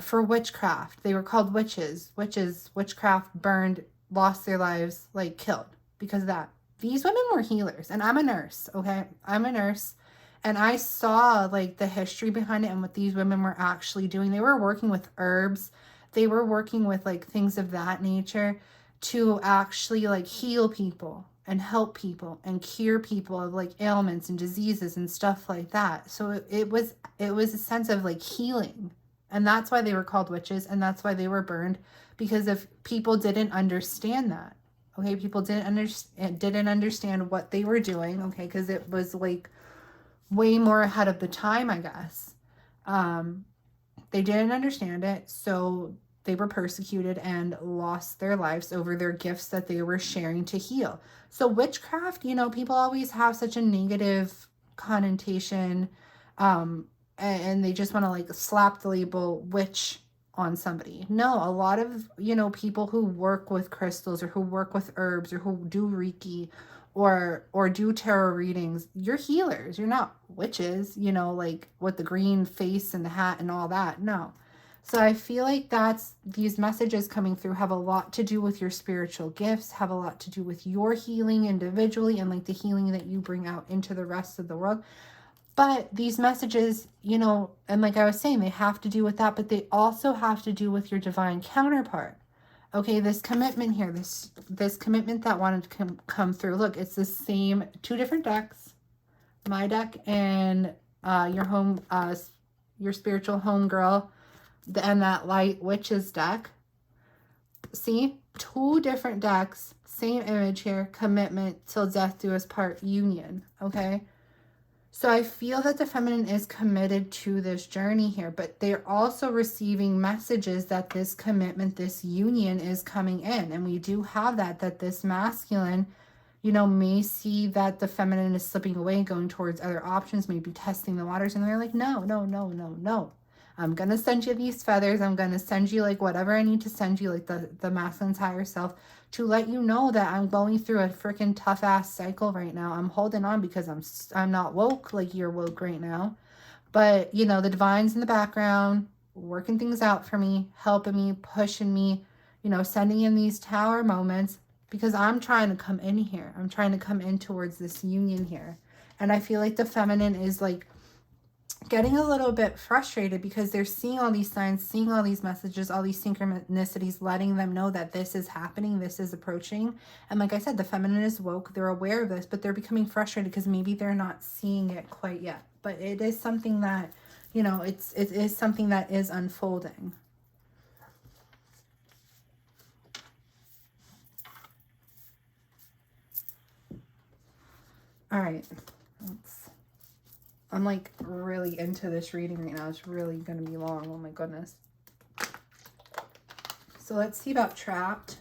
S1: for witchcraft. They were called witches. Witchcraft, burned, lost their lives, like killed because of that. These women were healers, and I'm a nurse. Okay. I'm a nurse. And I saw like the history behind it and what these women were actually doing. They were working with herbs. They were working with like things of that nature to actually like heal people and help people and cure people of like ailments and diseases and stuff like that. So it was a sense of like healing. And that's why they were called witches, and that's why they were burned, because if people didn't understand that. Okay, people didn't understand what they were doing, okay, because it was like way more ahead of the time, I guess. They didn't understand it, so they were persecuted and lost their lives over their gifts that they were sharing to heal. So witchcraft, you know, people always have such a negative connotation, and they just want to like slap the label witch on somebody. No, a lot of, you know, people who work with crystals or who work with herbs or who do Reiki or do tarot readings, you're healers. You're not witches, you know, like with the green face and the hat and all that. No. So I feel like these messages coming through have a lot to do with your spiritual gifts, have a lot to do with your healing individually and like the healing that you bring out into the rest of the world. But these messages, you know, and like I was saying, they have to do with that, but they also have to do with your divine counterpart. Okay, this commitment here, this commitment that wanted to come through. Look, it's the same 2 different decks. My deck and your spiritual home girl, and that light witches deck. See, 2 different decks, same image here. Commitment till death do us part, union. Okay. So I feel that the feminine is committed to this journey here, but they're also receiving messages that this commitment, this union is coming in. And we do have that this masculine, you know, may see that the feminine is slipping away, going towards other options, maybe testing the waters. And they're like, no. I'm going to send you these feathers. I'm going to send you like whatever I need to send you, like the masculine's higher self, to let you know that I'm going through a freaking tough ass cycle right now. I'm holding on because I'm not woke like you're woke right now. But, you know, the divine's in the background, working things out for me, helping me, pushing me, you know, sending in these tower moments, because I'm trying to come in here. I'm trying to come in towards this union here. And I feel like the feminine is like getting a little bit frustrated because they're seeing all these signs, seeing all these messages, all these synchronicities, letting them know that this is happening, this is approaching. And like I said, the feminine is woke. They're aware of this, but they're becoming frustrated because maybe they're not seeing it quite yet. But it is something that, you know, it is something that is unfolding. All right. I'm like really into this reading right now. It's really going to be long. Oh my goodness. So let's see about Trapped.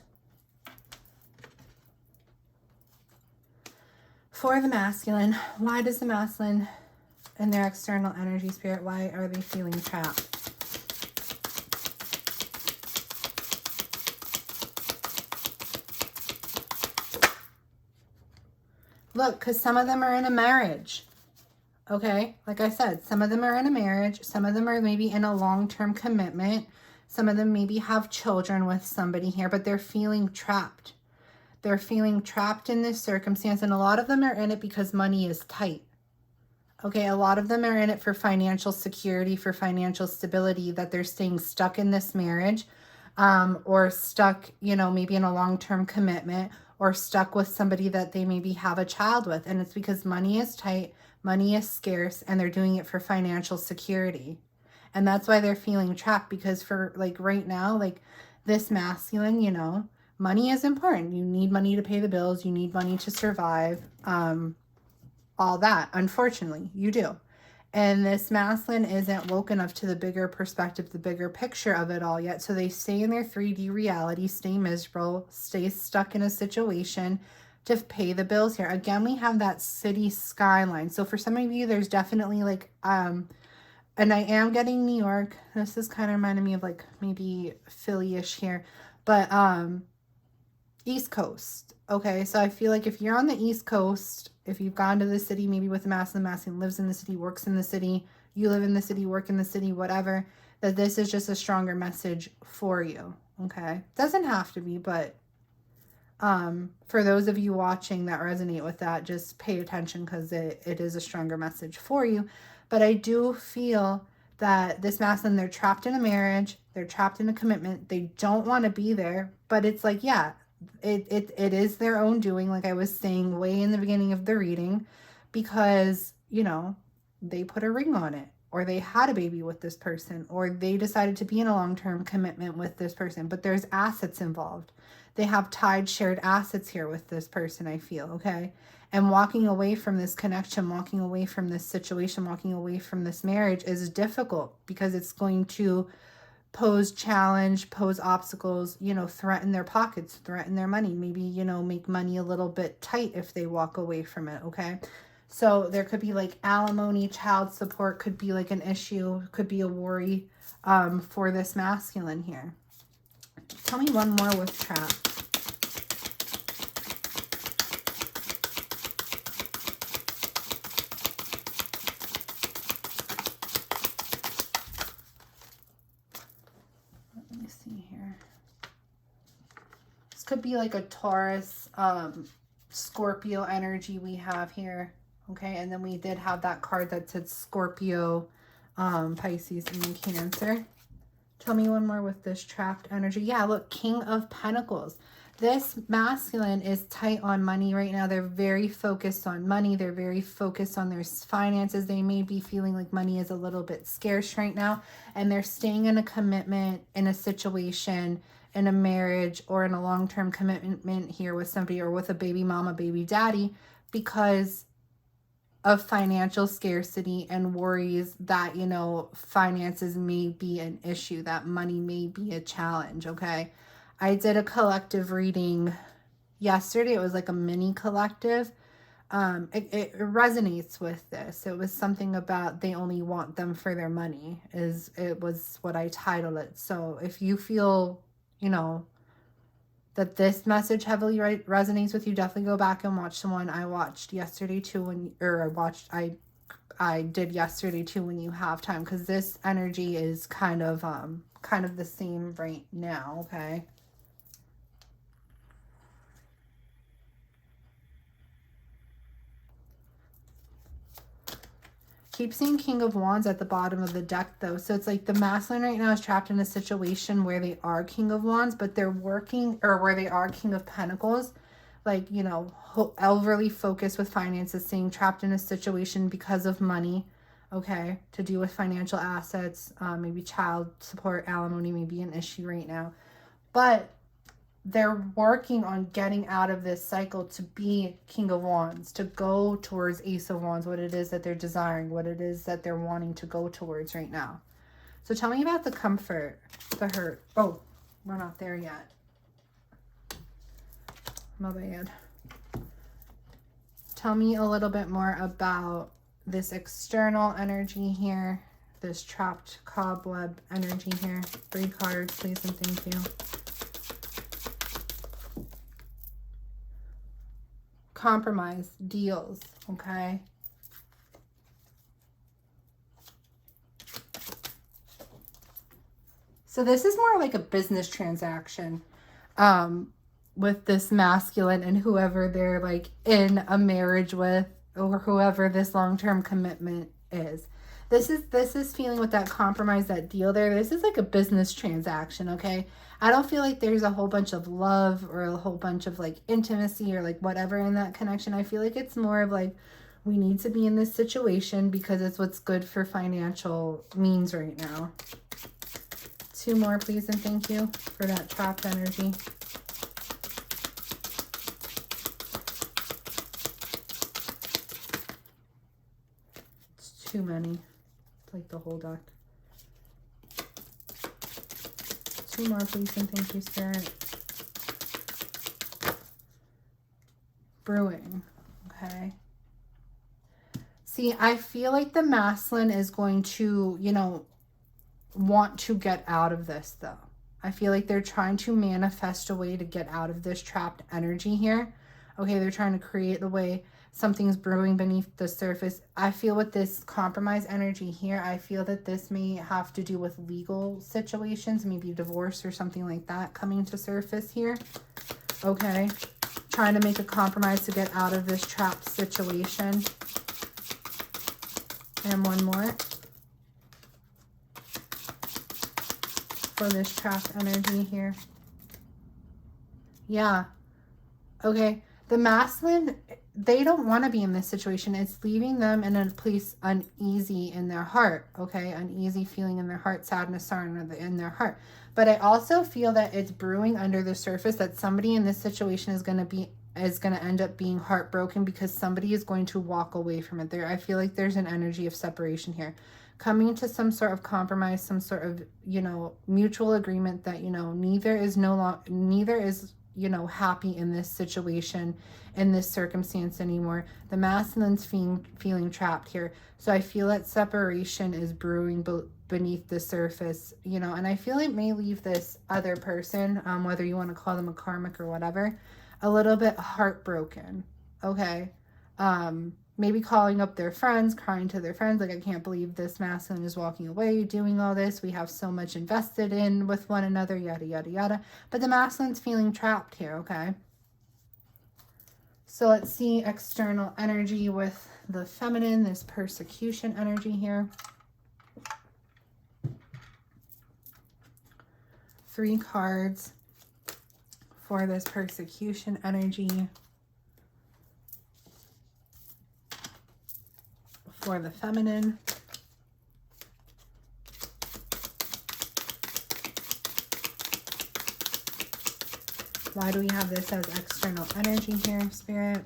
S1: For the masculine, why does the masculine and their external energy spirit, why are they feeling trapped? Look, because some of them are in a marriage. Okay, like I said, some of them are in a marriage. Some of them are maybe in a long-term commitment. Some of them maybe have children with somebody here, but they're feeling trapped. They're feeling trapped in this circumstance, and a lot of them are in it because money is tight. Okay, a lot of them are in it for financial security, for financial stability, that they're staying stuck in this marriage, or stuck, you know, maybe in a long-term commitment, or stuck with somebody that they maybe have a child with. And it's because money is tight, money is scarce, and they're doing it for financial security. And that's why they're feeling trapped, because for like right now, like this masculine, you know, money is important. You need money to pay the bills. You need money to survive. All that, unfortunately, you do. And this masculine isn't woken up to the bigger perspective, the bigger picture of it all yet. So they stay in their 3D reality, stay miserable, stay stuck in a situation to pay the bills here. Again, we have that city skyline. So for some of you, there's definitely like, and I am getting New York. This is kind of reminding me of like maybe Philly-ish here, but East Coast. Okay, so I feel like if you're on the East Coast, if you've gone to the city, maybe with a masculine lives in the city, works in the city, you live in the city, work in the city, whatever, that this is just a stronger message for you. Okay, doesn't have to be, but for those of you watching that resonate with that, just pay attention, because it is a stronger message for you. But I do feel that this masculine, they're trapped in a marriage, they're trapped in a commitment, they don't want to be there, but it's like, yeah, it is their own doing, like I was saying way in the beginning of the reading, because, you know, they put a ring on it, or they had a baby with this person, or they decided to be in a long-term commitment with this person, but there's assets involved. They have tied, shared assets here with this person, I feel, okay? And walking away from this connection, walking away from this situation, walking away from this marriage is difficult, because it's going to pose challenge, pose obstacles, you know, threaten their pockets, threaten their money, maybe, you know, make money a little bit tight if they walk away from it, okay? So there could be like alimony, child support could be like an issue, could be a worry for this masculine here. Tell me one more with trap. Could be like a Taurus, Scorpio energy we have here. Okay, and then we did have that card that said Scorpio, Pisces, and Cancer. Tell me one more with this trapped energy. Yeah, look, King of Pentacles. This masculine is tight on money right now. They're very focused on money. They're very focused on their finances. They may be feeling like money is a little bit scarce right now, and they're staying in a commitment, in a situation, in a marriage, or in a long-term commitment here with somebody, or with a baby mama, baby daddy, because of financial scarcity and worries that, you know, finances may be an issue, that money may be a challenge, okay? I did a collective reading yesterday. It was like a mini collective. It resonates with this. It was something about they only want them for their money, it was what I titled it. So if you feel, you know, that this message heavily resonates with you, definitely go back and watch the one I watched yesterday too, I did yesterday too, when you have time, because this energy is kind of the same right now, okay? Keep seeing King of Wands at the bottom of the deck, though. So it's like the masculine right now is trapped in a situation where they are King of Wands, but they're working, or where they are King of Pentacles, like, you know, overly focused with finances, staying trapped in a situation because of money, okay, to do with financial assets, maybe child support, alimony may be an issue right now. But they're working on getting out of this cycle to be King of Wands, to go towards Ace of Wands, what it is that they're desiring, what it is that they're wanting to go towards right now. So tell me about the comfort, the hurt. Oh, we're not there yet. My bad. Tell me a little bit more about this external energy here, this trapped cobweb energy here. 3 cards, please, and thank you. compromise, deals, okay? So this is more like a business transaction with this masculine and whoever they're like in a marriage with, or whoever this long-term commitment is. This is feeling with that compromise, that deal there. This is like a business transaction, okay? I don't feel like there's a whole bunch of love or a whole bunch of like intimacy or like whatever in that connection. I feel like it's more of like, we need to be in this situation because it's what's good for financial means right now. 2 more, please, and thank you for that trapped energy. It's too many. It's like the whole deck. 2 more, please, and thank you, Spirit. Brewing. Okay. See, I feel like the masculine is going to, you know, want to get out of this, though. I feel like they're trying to manifest a way to get out of this trapped energy here. Okay, they're trying to create the way something's brewing beneath the surface. I feel with this compromise energy here, I feel that this may have to do with legal situations, maybe divorce or something like that coming to surface here. Okay, trying to make a compromise to get out of this trapped situation. And 1 more. For this trapped energy here. Yeah. Okay. The masculine, they don't want to be in this situation. It's leaving them in a place uneasy in their heart. Okay. Uneasy feeling in their heart, sadness, sorrow in their heart. But I also feel that it's brewing under the surface that somebody in this situation is going to end up being heartbroken because somebody is going to walk away from it. I feel like there's an energy of separation here. Coming to some sort of compromise, some sort of, you know, mutual agreement that, you know, neither is, you know, happy in this situation, in this circumstance anymore. The masculine's feeling trapped here. So I feel that separation is brewing beneath the surface, you know, and I feel it may leave this other person, whether you want to call them a karmic or whatever, a little bit heartbroken. Okay. Maybe calling up their friends, crying to their friends, like, I can't believe this masculine is walking away, doing all this. We have so much invested in with one another, yada, yada, yada. But the masculine's feeling trapped here, okay? So let's see external energy with the feminine, this persecution energy here. 3 cards for this persecution energy. For the feminine. Why do we have this as external energy here, Spirit?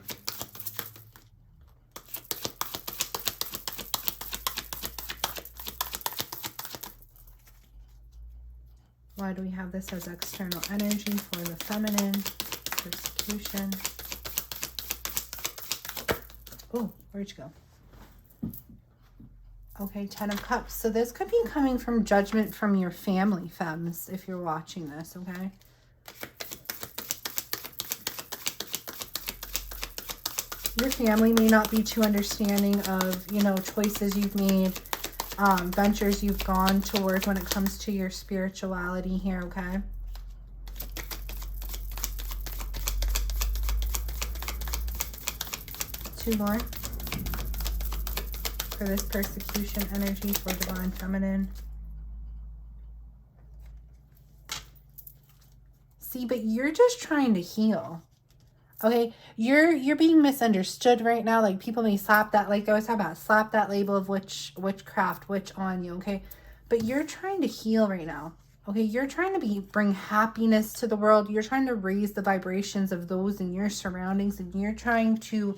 S1: Why do we have this as external energy for the feminine? Persecution. Oh, where'd you go? Okay, 10 of Cups. So this could be coming from judgment from your family, femmes, if you're watching this, okay? Your family may not be too understanding of, you know, choices you've made, ventures you've gone towards when it comes to your spirituality here, okay? Two more. For this persecution energy for divine feminine. See, but you're just trying to heal. Okay, you're being misunderstood right now. Like, people may slap that, like I was talking about, slap that label of witchcraft, witch on you, okay? But you're trying to heal right now. Okay, you're trying to bring happiness to the world. You're trying to raise the vibrations of those in your surroundings, and you're trying to,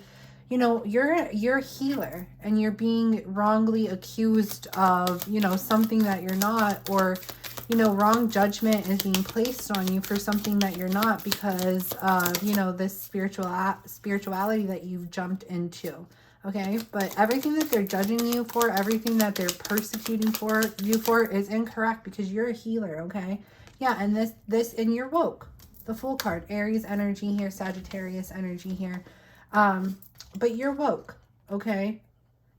S1: you know, you're a healer, and you're being wrongly accused of, you know, something that you're not, or, you know, wrong judgment is being placed on you for something that you're not because of, you know, this spirituality that you've jumped into. Okay, but everything that they're judging you for, everything that they're persecuting you for is incorrect because you're a healer, okay? Yeah, and and you're woke. The Fool card, Aries energy here, Sagittarius energy here. But you're woke, okay?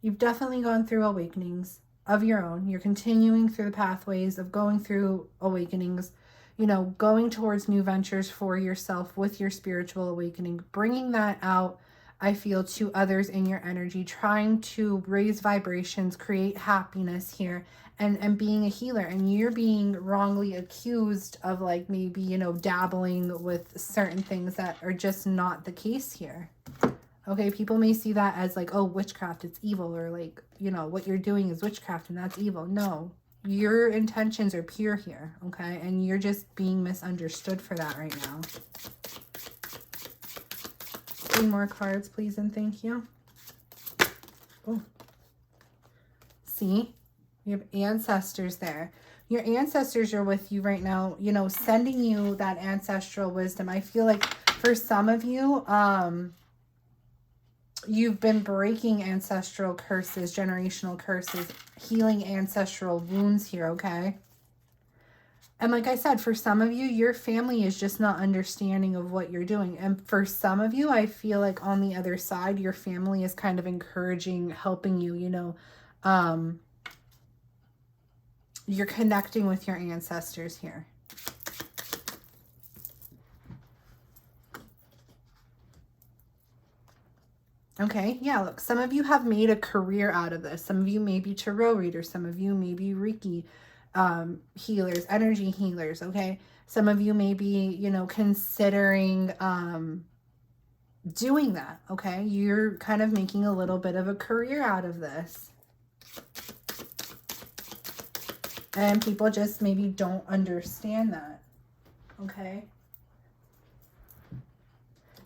S1: You've definitely gone through awakenings of your own. You're continuing through the pathways of going through awakenings, you know, going towards new ventures for yourself with your spiritual awakening, bringing that out, I feel, to others in your energy, trying to raise vibrations, create happiness here, and being a healer. And you're being wrongly accused of, like, maybe, you know, dabbling with certain things that are just not the case here. Okay, people may see that as like, oh, witchcraft, it's evil, or like, you know, what you're doing is witchcraft and that's evil. No, your intentions are pure here, okay? And you're just being misunderstood for that right now. 3 more cards, please, and thank you. Oh, see, you have ancestors there. Your ancestors are with you right now, you know, sending you that ancestral wisdom. I feel like for some of you, you've been breaking ancestral curses, generational curses, healing ancestral wounds here, okay? And like I said, for some of you, your family is just not understanding of what you're doing. And for some of you, I feel like on the other side, your family is kind of encouraging, helping you, you know, you're connecting with your ancestors here. Okay, yeah, look, some of you have made a career out of this. Some of you may be tarot readers. Some of you may be Reiki healers, energy healers, okay? Some of you may be, you know, considering doing that, okay? You're kind of making a little bit of a career out of this. And people just maybe don't understand that, okay?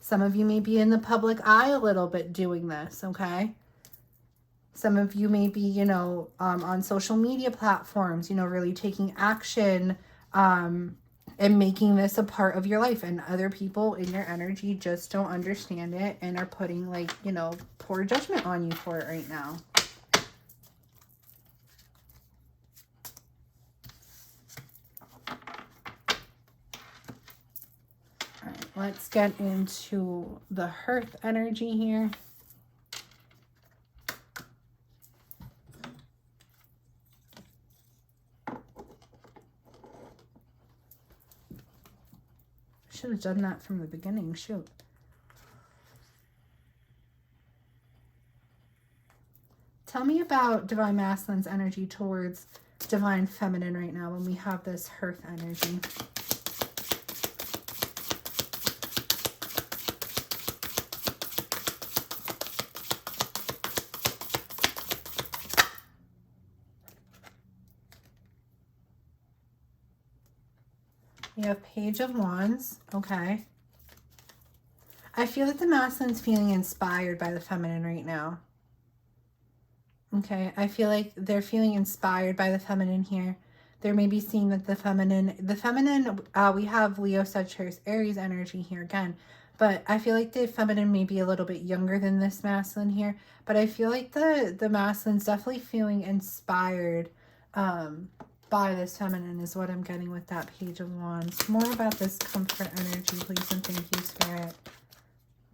S1: Some of you may be in the public eye a little bit doing this, okay? Some of you may be, you know, on social media platforms, you know, really taking action and making this a part of your life. And other people in your energy just don't understand it and are putting, like, you know, poor judgment on you for it right now. All right, let's get into the hearth energy here. Should have done that from the beginning, shoot. Tell me about Divine Masculine's energy towards Divine Feminine right now when we have this hearth energy. You have Page of Wands, okay. I feel that the masculine's feeling inspired by the feminine right now. Okay, I feel like they're feeling inspired by the feminine here. They're maybe seeing that the feminine, we have Leo, Sagittarius, Aries energy here again. But I feel like the feminine may be a little bit younger than this masculine here. But I feel like the masculine's definitely feeling inspired by this feminine is what I'm getting with that Page of Wands. More about this comfort energy, please, and thank you, Spirit.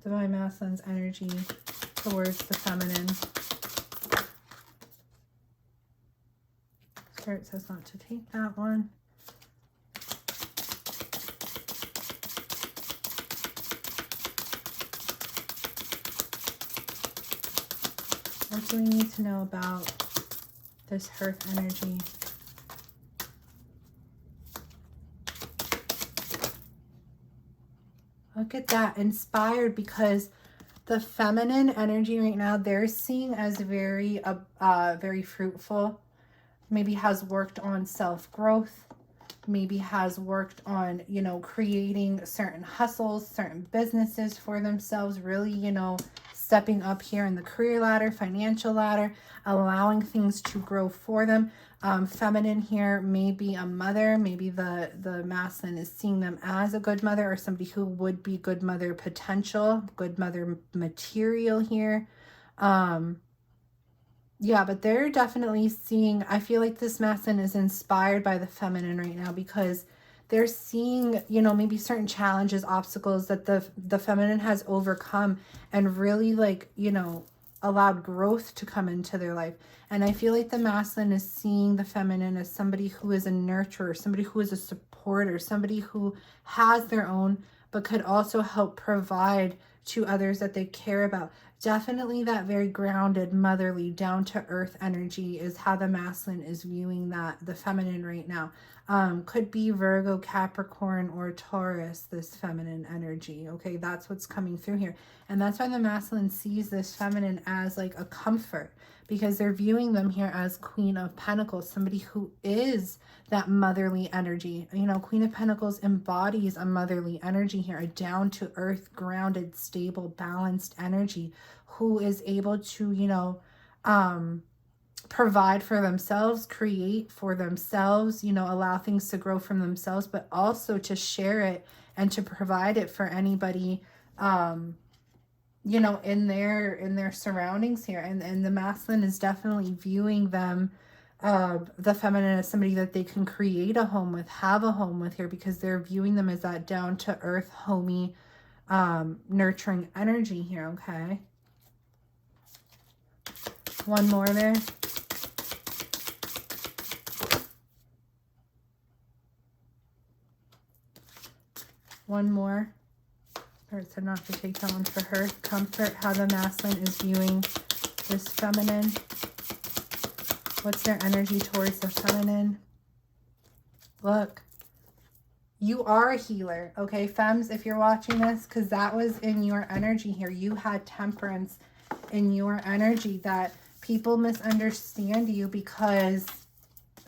S1: Divine Masculine's energy towards the feminine. Spirit says not to take that one. What do we need to know about this hearth energy? Look at that, inspired, because the feminine energy right now, they're seeing as very, very fruitful. Maybe has worked on self-growth. Maybe has worked on, you know, creating certain hustles, certain businesses for themselves. Really, you know, stepping up here in the career ladder, financial ladder, allowing things to grow for them. Feminine here may be a mother. Maybe the masculine is seeing them as a good mother, or somebody who would be good mother potential, good mother material here. Yeah, but they're definitely seeing, I feel like this masculine is inspired by the feminine right now, because they're seeing, you know, maybe certain challenges, obstacles that the feminine has overcome and really, like, you know, allowed growth to come into their life. And I feel like the masculine is seeing the feminine as somebody who is a nurturer, somebody who is a supporter, somebody who has their own, but could also help provide to others that they care about. Definitely that very grounded, motherly, down-to-earth energy is how the masculine is viewing the feminine right now. Could be Virgo, Capricorn, or Taurus, this feminine energy. Okay, that's what's coming through here. And that's why the masculine sees this feminine as like a comfort, because they're viewing them here as Queen of Pentacles, somebody who is that motherly energy. You know, Queen of Pentacles embodies a motherly energy here, a down-to-earth, grounded, stable, balanced energy who is able to, you know, provide for themselves, create for themselves, you know, allow things to grow from themselves, but also to share it and to provide it for anybody, you know, in their surroundings here. And the masculine is definitely viewing them, the feminine, as somebody that they can create a home with, have a home with here, because they're viewing them as that down to earth, homey, nurturing energy here. Okay. One more there. One more. Spirit said not to take that one for her. Comfort, how the masculine is viewing this feminine. What's their energy towards the feminine? Look, you are a healer, okay, femmes, if you're watching this, because that was in your energy here. You had temperance in your energy, that people misunderstand you because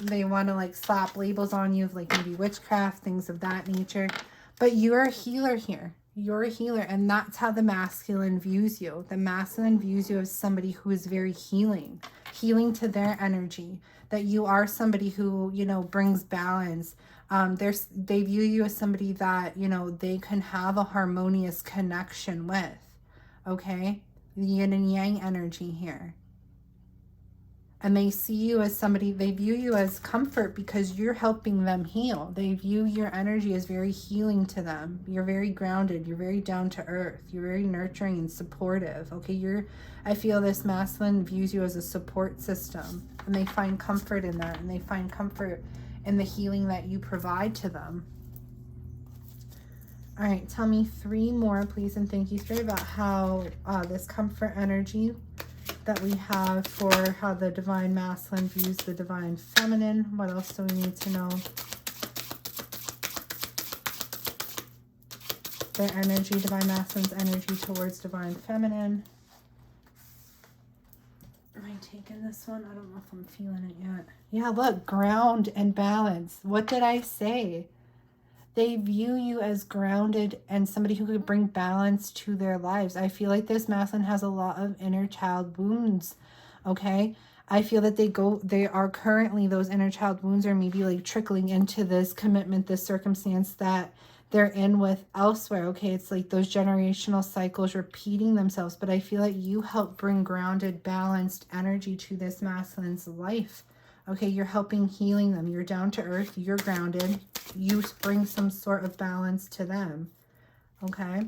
S1: they want to like slap labels on you of like maybe witchcraft, things of that nature. But you're a healer here. You're a healer, and that's how the masculine views you. The masculine views you as somebody who is very healing to their energy, that you are somebody who, you know, brings balance. They view you as somebody that, you know, they can have a harmonious connection with, okay? The yin and yang energy here. And they see you as somebody, they view you as comfort because you're helping them heal. They view your energy as very healing to them. You're very grounded. You're very down to earth. You're very nurturing and supportive. Okay, I feel this masculine views you as a support system. And they find comfort in that. And they find comfort in the healing that you provide to them. All right, tell me 3 more, please, and thank you, Spirit, about how this comfort energy that we have for how the divine masculine views the divine feminine. What else do we need to know? Their energy, divine masculine's energy towards divine feminine. Am I taking this one? I don't know if I'm feeling it yet. Yeah, look, ground and balance. What did I say? They view you as grounded and somebody who could bring balance to their lives. I feel like this masculine has a lot of inner child wounds, okay? I feel that they are currently, those inner child wounds are maybe like trickling into this commitment, this circumstance that they're in with elsewhere, okay? It's like those generational cycles repeating themselves, but I feel like you help bring grounded, balanced energy to this masculine's life. Okay, you're helping healing them. You're down to earth. You're grounded. You bring some sort of balance to them. Okay.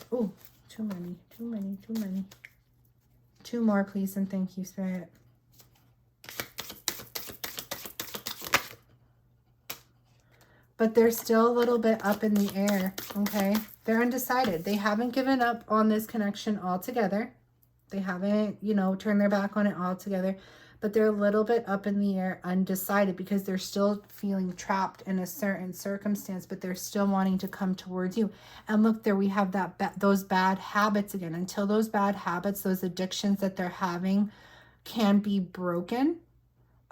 S1: Oh, too many. 2 more, please, and thank you, Spirit. But they're still a little bit up in the air, okay? They're undecided. They haven't given up on this connection altogether. They haven't, you know, turned their back on it altogether, but they're a little bit up in the air, undecided, because they're still feeling trapped in a certain circumstance, but they're still wanting to come towards you. And look, there we have those bad habits again. Until those bad habits, those addictions that they're having can be broken,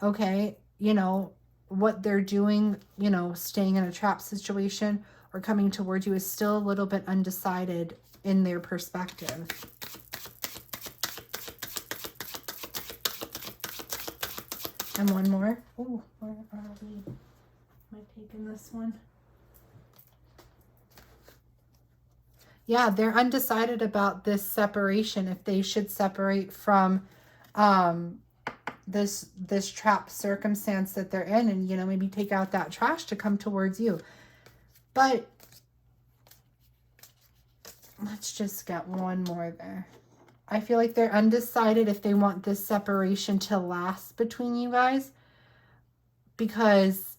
S1: okay? You know, what they're doing, you know, staying in a trap situation or coming towards you is still a little bit undecided in their perspective. And one more. Oh, where are we? Am I taking this one? Yeah, they're undecided about this separation, if they should separate from this trapped circumstance that they're in, and, you know, maybe take out that trash to come towards you. But let's just get one more there. I feel like they're undecided if they want this separation to last between you guys, because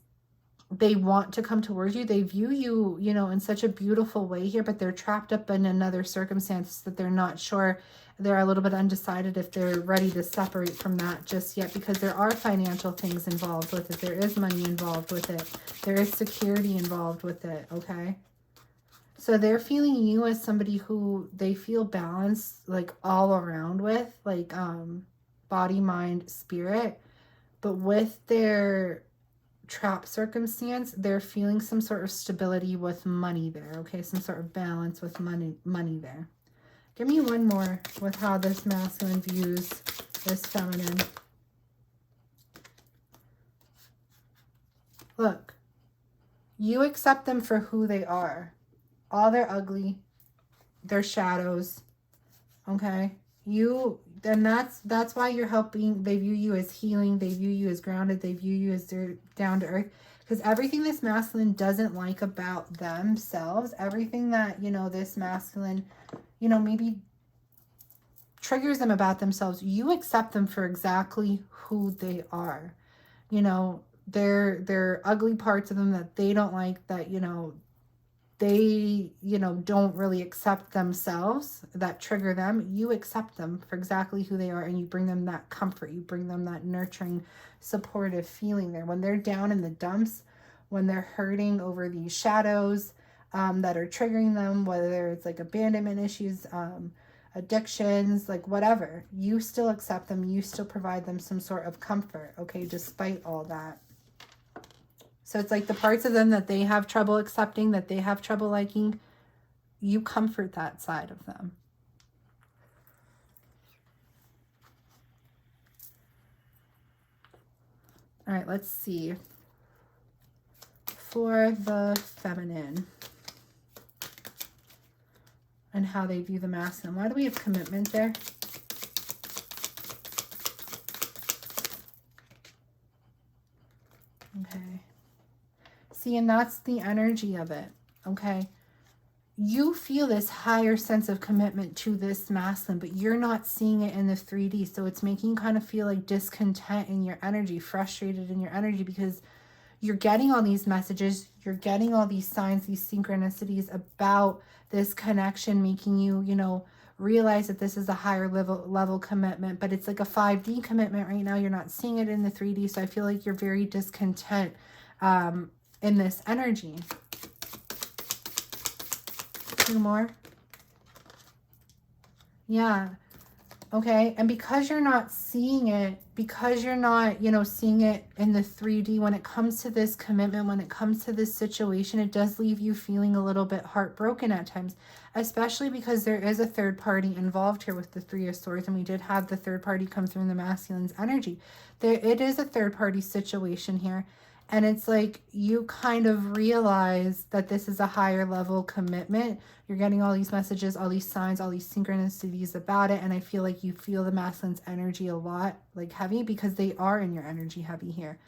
S1: they want to come towards you. They view you, you know, in such a beautiful way here, but they're trapped up in another circumstance that they're not sure. They're a little bit undecided if they're ready to separate from that just yet, because there are financial things involved with it. There is money involved with it. There is security involved with it, okay? So they're feeling you as somebody who they feel balanced, like, all around with, like, body, mind, spirit. But with their trap circumstance, they're feeling some sort of stability with money there, okay? Some sort of balance with money there. Give me one more with how this masculine views this feminine. Look, you accept them for who they are. All their ugly, their shadows, okay? And that's why you're helping. They view you as healing. They view you as grounded. They view you as down to earth. Because everything this masculine doesn't like about themselves, everything that, you know, this masculine, you know, maybe triggers them about themselves, you accept them for exactly who they are. You know, they're ugly parts of them that they don't like, that, you know, they, you know, don't really accept themselves, that trigger them. You accept them for exactly who they are, and you bring them that comfort. You bring them that nurturing, supportive feeling there. When they're down in the dumps, when they're hurting over these shadows that are triggering them, whether it's like abandonment issues, addictions, like whatever, you still accept them. You still provide them some sort of comfort, okay, despite all that. So it's like the parts of them that they have trouble accepting, that they have trouble liking, you comfort that side of them. All right, let's see. For the feminine and how they view the masculine. Why do we have commitment there? Okay. See, and that's the energy of it, okay? You feel this higher sense of commitment to this masculine, but you're not seeing it in the 3D. So it's making you kind of feel like discontent in your energy, frustrated in your energy, because you're getting all these messages, you're getting all these signs, these synchronicities about this connection, making you, you know, realize that this is a higher level commitment, but it's like a 5D commitment right now. You're not seeing it in the 3D. So I feel like you're very discontent in this energy. Two more. Yeah. Okay. And because you're not seeing it, because you're not, you know, seeing it in the 3D, when it comes to this commitment, when it comes to this situation, it does leave you feeling a little bit heartbroken at times, especially because there is a third party involved here with the Three of Swords. And we did have the third party come through in the masculine's energy. It is a third party situation here. And it's like you kind of realize that this is a higher level commitment. You're getting all these messages, all these signs, all these synchronicities about it. And I feel like you feel the masculine's energy a lot, like heavy, because they are in your energy heavy here.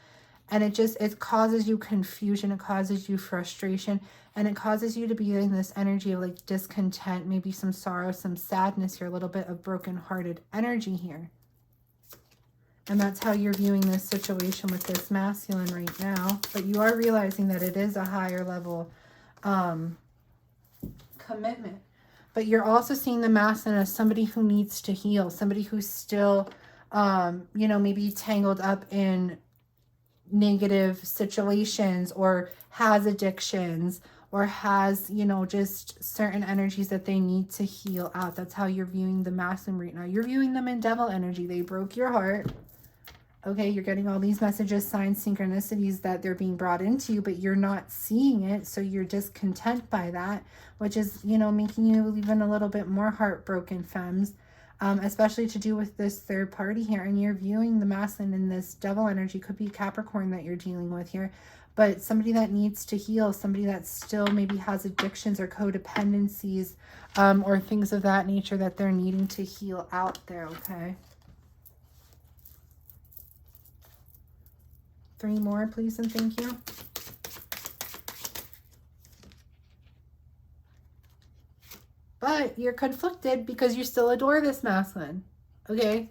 S1: And it causes you confusion. It causes you frustration. And it causes you to be in this energy of like discontent, maybe some sorrow, some sadness here, a little bit of brokenhearted energy here. And that's how you're viewing this situation with this masculine right now. But you are realizing that it is a higher level commitment. But you're also seeing the masculine as somebody who needs to heal. Somebody who's still, you know, maybe tangled up in negative situations, or has addictions, or has, you know, just certain energies that they need to heal out. That's how you're viewing the masculine right now. You're viewing them in devil energy. They broke your heart. Okay, you're getting all these messages, signs, synchronicities that they're being brought into you, but you're not seeing it. So you're discontent by that, which is, you know, making you even a little bit more heartbroken, femmes, especially to do with this third party here. And you're viewing the masculine in this devil energy. Could be Capricorn that you're dealing with here, but somebody that needs to heal, somebody that still maybe has addictions or codependencies, or things of that nature that they're needing to heal out there, okay? 3 more, please and thank you. But you're conflicted because you still adore this masculine, okay?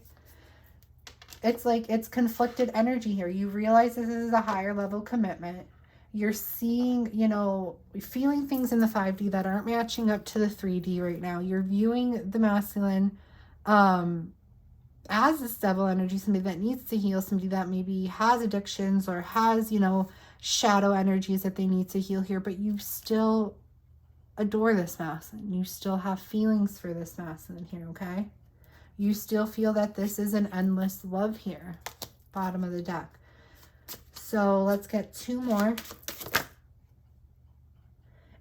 S1: It's like it's conflicted energy here. You realize this is a higher level commitment. You're seeing, you know, feeling things in the 5D that aren't matching up to the 3D right now. You're viewing the masculine as this devil energy, somebody that needs to heal, somebody that maybe has addictions or has, you know, shadow energies that they need to heal here, but you still adore this masculine. You still have feelings for this masculine here, okay? You still feel that this is an endless love here. Bottom of the deck. So let's get 2 more.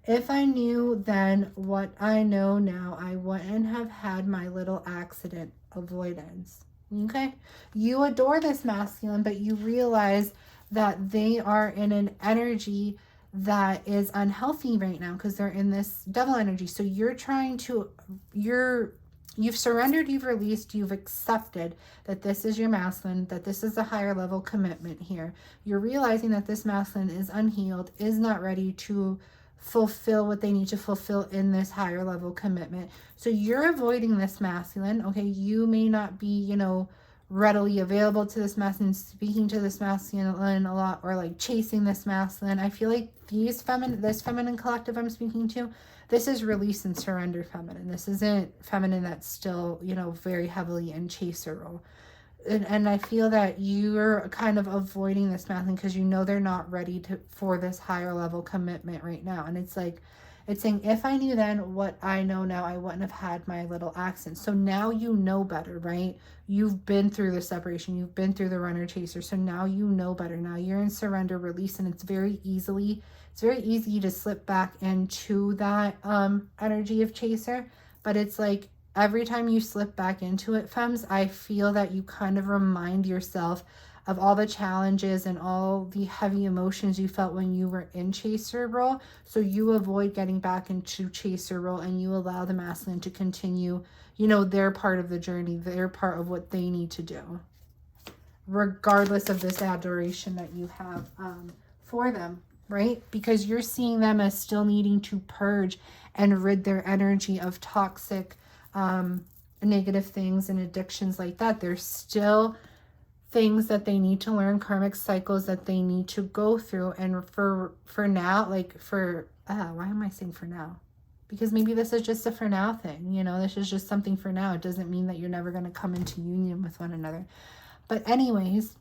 S1: If I knew then what I know now, I wouldn't have had my little accident avoidance. Okay? You adore this masculine, but you realize that they are in an energy that is unhealthy right now because they're in this devil energy. So you're trying to, you've surrendered, you've released, you've accepted that this is your masculine, that this is a higher level commitment here. You're realizing that this masculine is unhealed, is not ready to fulfill what they need to fulfill in this higher level commitment. So you're avoiding this masculine, okay? You may not be, you know, readily available to this masculine, speaking to this masculine a lot, or like chasing this masculine. I feel like this feminine collective I'm speaking to, this is release and surrender feminine. This isn't feminine that's still, you know, very heavily in chaser role. And I feel that you're kind of avoiding this masculine because you know they're not ready for this higher level commitment right now. And it's like, it's saying, if I knew then what I know now, I wouldn't have had my little accident. So now you know better, right? You've been through the separation. You've been through the runner chaser. So now you know better. Now you're in surrender, release, and it's very easy to slip back into that energy of chaser. But it's like, every time you slip back into it, femmes, I feel that you kind of remind yourself of all the challenges and all the heavy emotions you felt when you were in chaser role. So you avoid getting back into chaser role and you allow the masculine to continue, you know, their part of the journey, their part of what they need to do, regardless of this adoration that you have for them, right? Because you're seeing them as still needing to purge and rid their energy of toxic, negative things and addictions like that. There's still things that they need to learn, karmic cycles that they need to go through. And for now, like for, why am I saying for now? Because maybe this is just a for now thing, you know, this is just something for now. It doesn't mean that you're never going to come into union with one another. But anyways,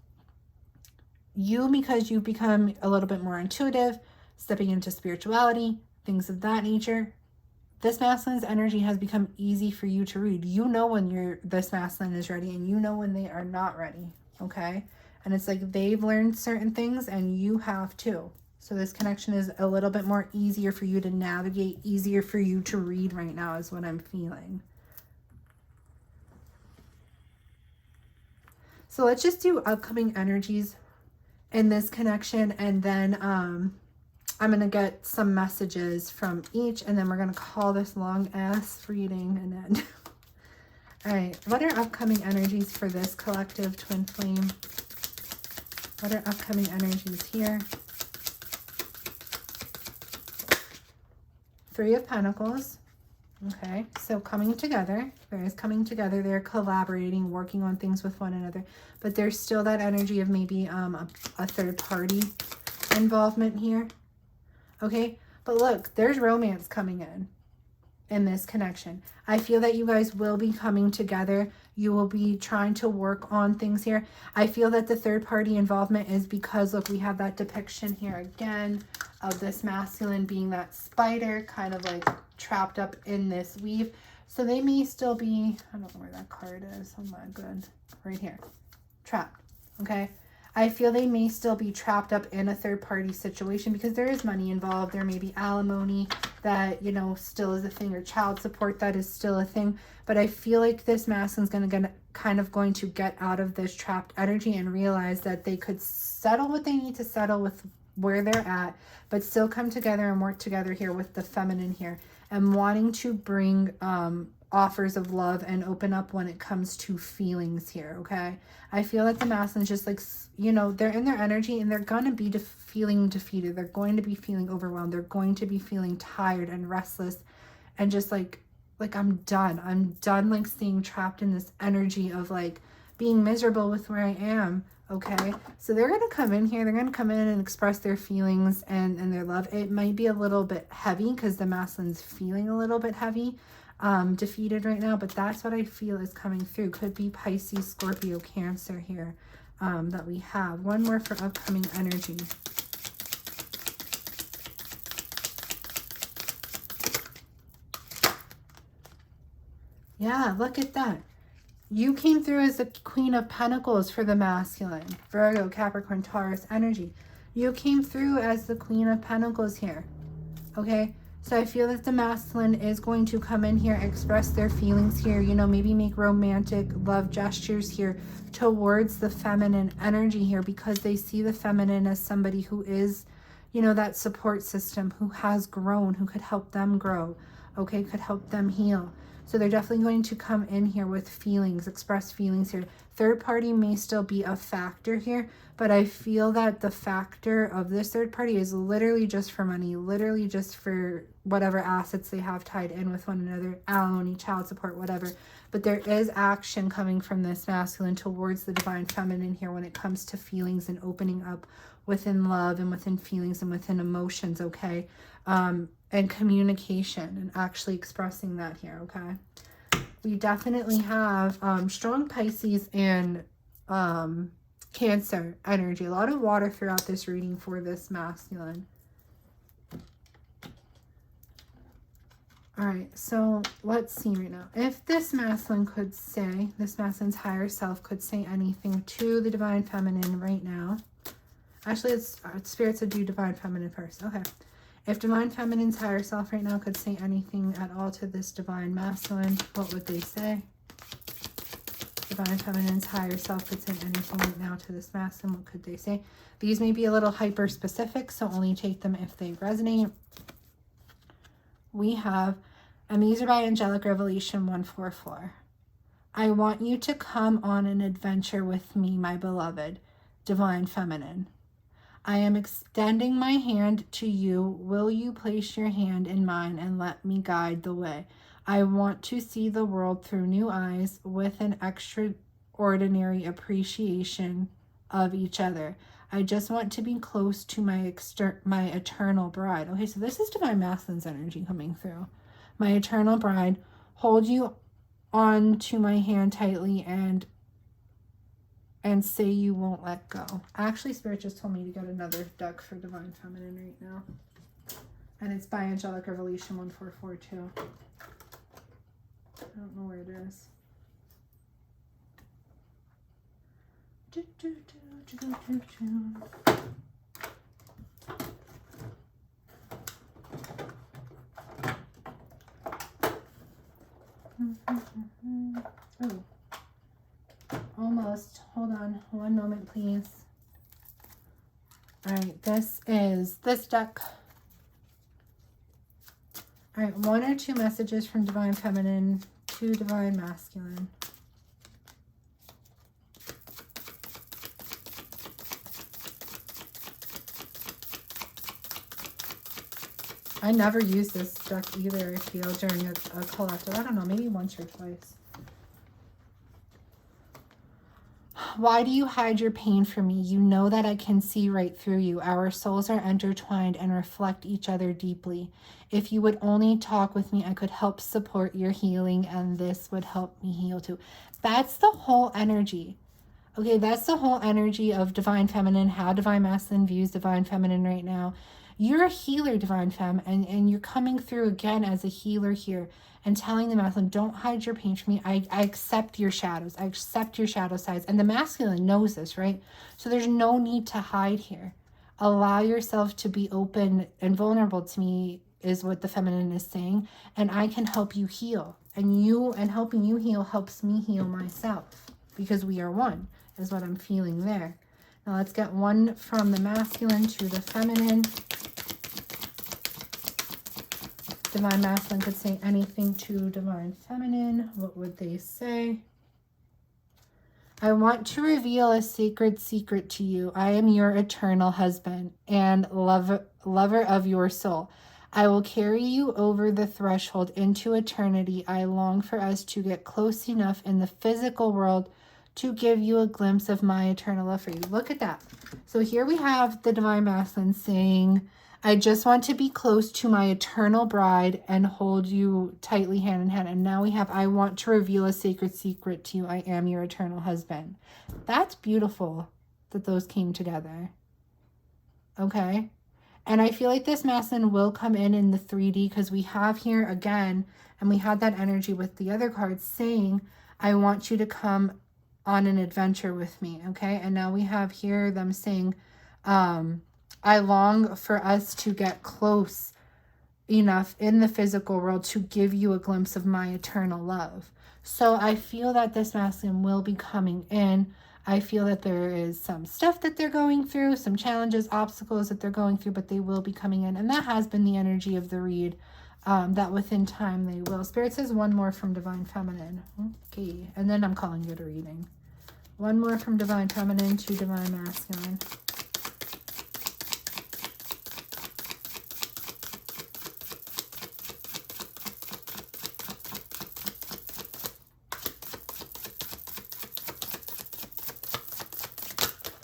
S1: because you've become a little bit more intuitive, stepping into spirituality, things of that nature, this masculine's energy has become easy for you to read. You know when this masculine is ready, and you know when they are not ready, okay? And it's like they've learned certain things and you have too. So this connection is a little bit more easier for you to navigate, easier for you to read right now is what I'm feeling. So let's just do upcoming energies in this connection, and then I'm going to get some messages from each, and then we're going to call this long ass reading an end. All right. What are upcoming energies for this collective twin flame? What are upcoming energies here? 3 of Pentacles. Okay. So coming together. There is coming together. They're collaborating, working on things with one another. But there's still that energy of maybe a third party involvement here. Okay, but look, there's romance coming in this connection. I feel that you guys will be coming together. You will be trying to work on things here. I feel that the third party involvement is because, look, we have that depiction here again of this masculine being that spider, kind of like trapped up in this weave. So they may still be, I don't know where that card is. Oh my god, right here, trapped, okay? I feel they may still be trapped up in a third-party situation because there is money involved. There may be alimony that, you know, still is a thing, or child support that is still a thing. But I feel like this masculine's going to get out of this trapped energy and realize that they could settle what they need to settle with where they're at, but still come together and work together here with the feminine here, and wanting to bring offers of love and open up when it comes to feelings here, okay? I feel like the masculine is just like, you know, they're in their energy and they're going to be feeling defeated. They're going to be feeling overwhelmed. They're going to be feeling tired and restless and just like I'm done. I'm done like staying trapped in this energy of like being miserable with where I am, okay? So they're going to come in here. They're going to come in and express their feelings and their love. It might be a little bit heavy because the masculine's feeling a little bit heavy, defeated right now, but that's what I feel is coming through. Could be Pisces, Scorpio, Cancer here that we have. One more for upcoming energy. Yeah, look at that. You came through as the Queen of Pentacles for the masculine. Virgo, Capricorn, Taurus energy. You came through as the Queen of Pentacles here. Okay? So I feel that the masculine is going to come in here, express their feelings here, you know, maybe make romantic love gestures here towards the feminine energy here because they see the feminine as somebody who is, you know, that support system, who has grown, who could help them grow, okay, could help them heal. So they're definitely going to come in here with feelings, express feelings here. Third party may still be a factor here, but I feel that the factor of this third party is literally just for money, literally just for whatever assets they have tied in with one another, alimony, child support, whatever. But there is action coming from this masculine towards the divine feminine here when it comes to feelings and opening up within love and within feelings and within emotions, okay? And communication and actually expressing that here, okay? We definitely have strong Pisces and Cancer energy. A lot of water throughout this reading for this masculine. All right, so let's see right now. If this masculine could say, this masculine's higher self could say anything to the divine feminine right now. Actually, it's spirits would do divine feminine first. Okay. If divine feminine's higher self right now could say anything at all to this divine masculine, what would they say? Divine feminine's higher self could say anything right now to this masculine, what could they say? These may be a little hyper specific, so only take them if they resonate. We have, and these are by Angelic Revelation 144. I want you to come on an adventure with me, my beloved, divine feminine. I am extending my hand to you. Will you place your hand in mine and let me guide the way? I want to see the world through new eyes with an extraordinary appreciation of each other. I just want to be close to my eternal bride. Okay, so this is divine masculine's energy coming through. My eternal bride, hold you on to my hand tightly and say you won't let go. Actually, Spirit just told me to get another deck for divine feminine right now. And it's by Angelic Revelation 144 too. I don't know where it is. Oh, almost. Hold on one moment, please. All right, this deck. All right, one or two messages from divine feminine to divine masculine. I never use this deck either, I feel, during a collective. I don't know, maybe once or twice. Why do you hide your pain from me? You know that I can see right through you. Our souls are intertwined and reflect each other deeply. If you would only talk with me, I could help support your healing, and this would help me heal too. That's the whole energy. Okay, that's the whole energy of divine feminine, how divine masculine views divine feminine right now. You're a healer, divine femme, and you're coming through again as a healer here and telling the masculine, don't hide your pain from me. I accept your shadows. I accept your shadow sides. And the masculine knows this, right? So there's no need to hide here. Allow yourself to be open and vulnerable to me is what the feminine is saying. And I can help you heal. And helping you heal helps me heal myself. Because we are one, is what I'm feeling there. Now let's get one from the masculine to the feminine. Divine Masculine could say anything to Divine Feminine, what would they say? I want to reveal a sacred secret to you. I am your eternal husband and lover of your soul. I will carry you over the threshold into eternity. I long for us to get close enough in the physical world to give you a glimpse of my eternal love for you. Look at that. So here we have the Divine Masculine saying, I just want to be close to my eternal bride and hold you tightly hand in hand. And now we have, I want to reveal a sacred secret to you. I am your eternal husband. That's beautiful that those came together. Okay. And I feel like this masculine will come in the 3D because we have here again, and we had that energy with the other cards saying, I want you to come on an adventure with me. Okay. And now we have here them saying, I long for us to get close enough in the physical world to give you a glimpse of my eternal love. So I feel that this masculine will be coming in. I feel that there is some stuff that they're going through, some challenges, obstacles that they're going through, but they will be coming in. And that has been the energy of the read, that within time they will. Spirit says one more from Divine Feminine. Okay, and then I'm calling it a reading. One more from Divine Feminine to Divine Masculine.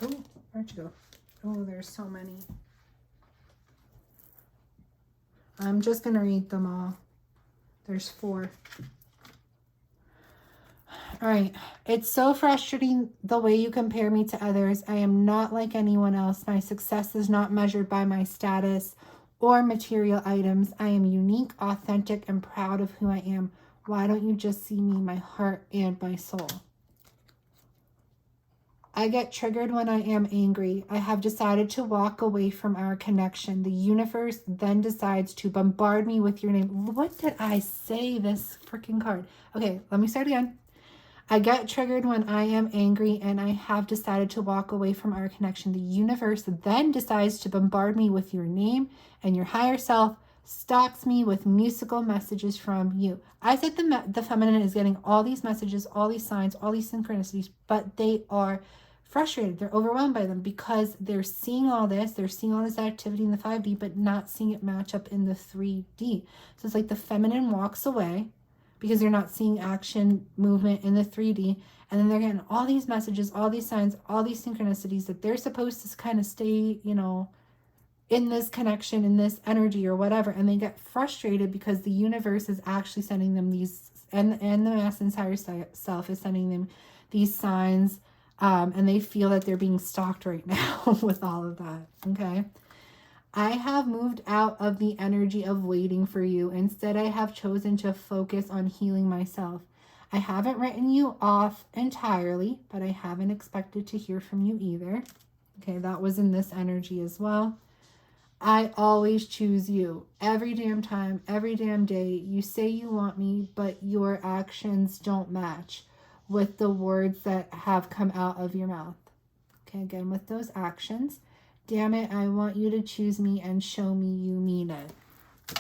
S1: Oh, where'd you go? Oh, there's so many. I'm just going to read them all. There's 4. All right. It's so frustrating the way you compare me to others. I am not like anyone else. My success is not measured by my status or material items. I am unique, authentic, and proud of who I am. Why don't you just see me, my heart, and my soul? I get triggered when I am angry. I have decided to walk away from our connection. The universe then decides to bombard me with your name. What did I say, this freaking card? Okay, let me start again. I get triggered when I am angry and I have decided to walk away from our connection. The universe then decides to bombard me with your name, and your higher self stalks me with musical messages from you. I said the feminine is getting all these messages, all these signs, all these synchronicities, but they are frustrated. They're overwhelmed by them because they're seeing all this. They're seeing all this activity in the 5D, but not seeing it match up in the 3D. So it's like the feminine walks away because they're not seeing action, movement in the 3D. And then they're getting all these messages, all these signs, all these synchronicities that they're supposed to kind of stay, you know, in this connection, in this energy or whatever. And they get frustrated because the universe is actually sending them these, and the masculine's higher self is sending them these signs. And they feel that they're being stalked right now with all of that. Okay. I have moved out of the energy of waiting for you. Instead, I have chosen to focus on healing myself. I haven't written you off entirely, but I haven't expected to hear from you either. Okay, that was in this energy as well. I always choose you. Every damn time, every damn day. You say you want me, but your actions don't match with the words that have come out of your mouth. Okay, again, with those actions. Damn it, I want you to choose me and show me you mean it.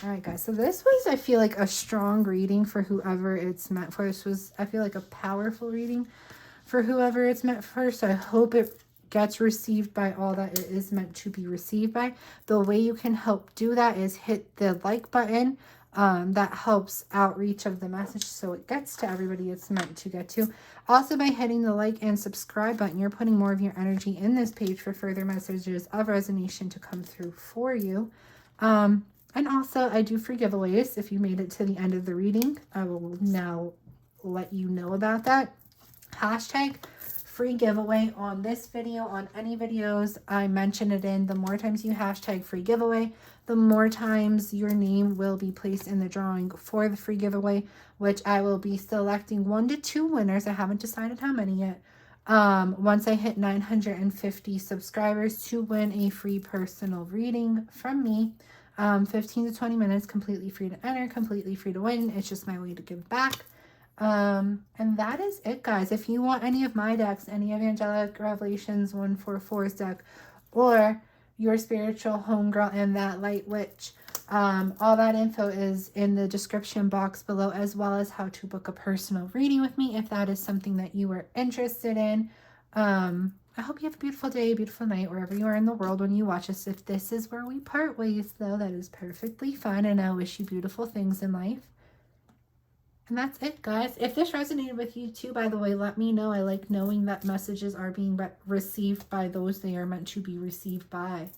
S1: All right, guys. So this was, I feel like, a strong reading for whoever it's meant for. This was, I feel like, a powerful reading for whoever it's meant for. So I hope it gets received by all that it is meant to be received by. The way you can help do that is hit the like button. That helps outreach of the message so it gets to everybody it's meant to get to. Also, by hitting the like and subscribe button, you're putting more of your energy in this page for further messages of resonation to come through for you. And also, I do free giveaways. If you made it to the end of the reading, I will now let you know about that. Hashtag free giveaway on this video, on any videos I mention it in. The more times you hashtag free giveaway, the more times your name will be placed in the drawing for the free giveaway, which I will be selecting 1 to 2 winners. I haven't decided how many yet. Once I hit 950 subscribers to win a free personal reading from me. 15 to 20 minutes, completely free to enter, completely free to win. It's just my way to give back. And that is it, guys. If you want any of my decks, any of Angelic Revelations 144's deck, or your spiritual homegirl and that light witch All that info is in the description box below, as well as how to book a personal reading with me if that is something that you are interested in. I hope you have a beautiful day, a beautiful night, wherever you are in the world when you watch this. If this is where we part ways, though, that is perfectly fine, and I wish you beautiful things in life. And that's it, guys. If this resonated with you too, by the way, let me know. I like knowing that messages are being received by those they are meant to be received by.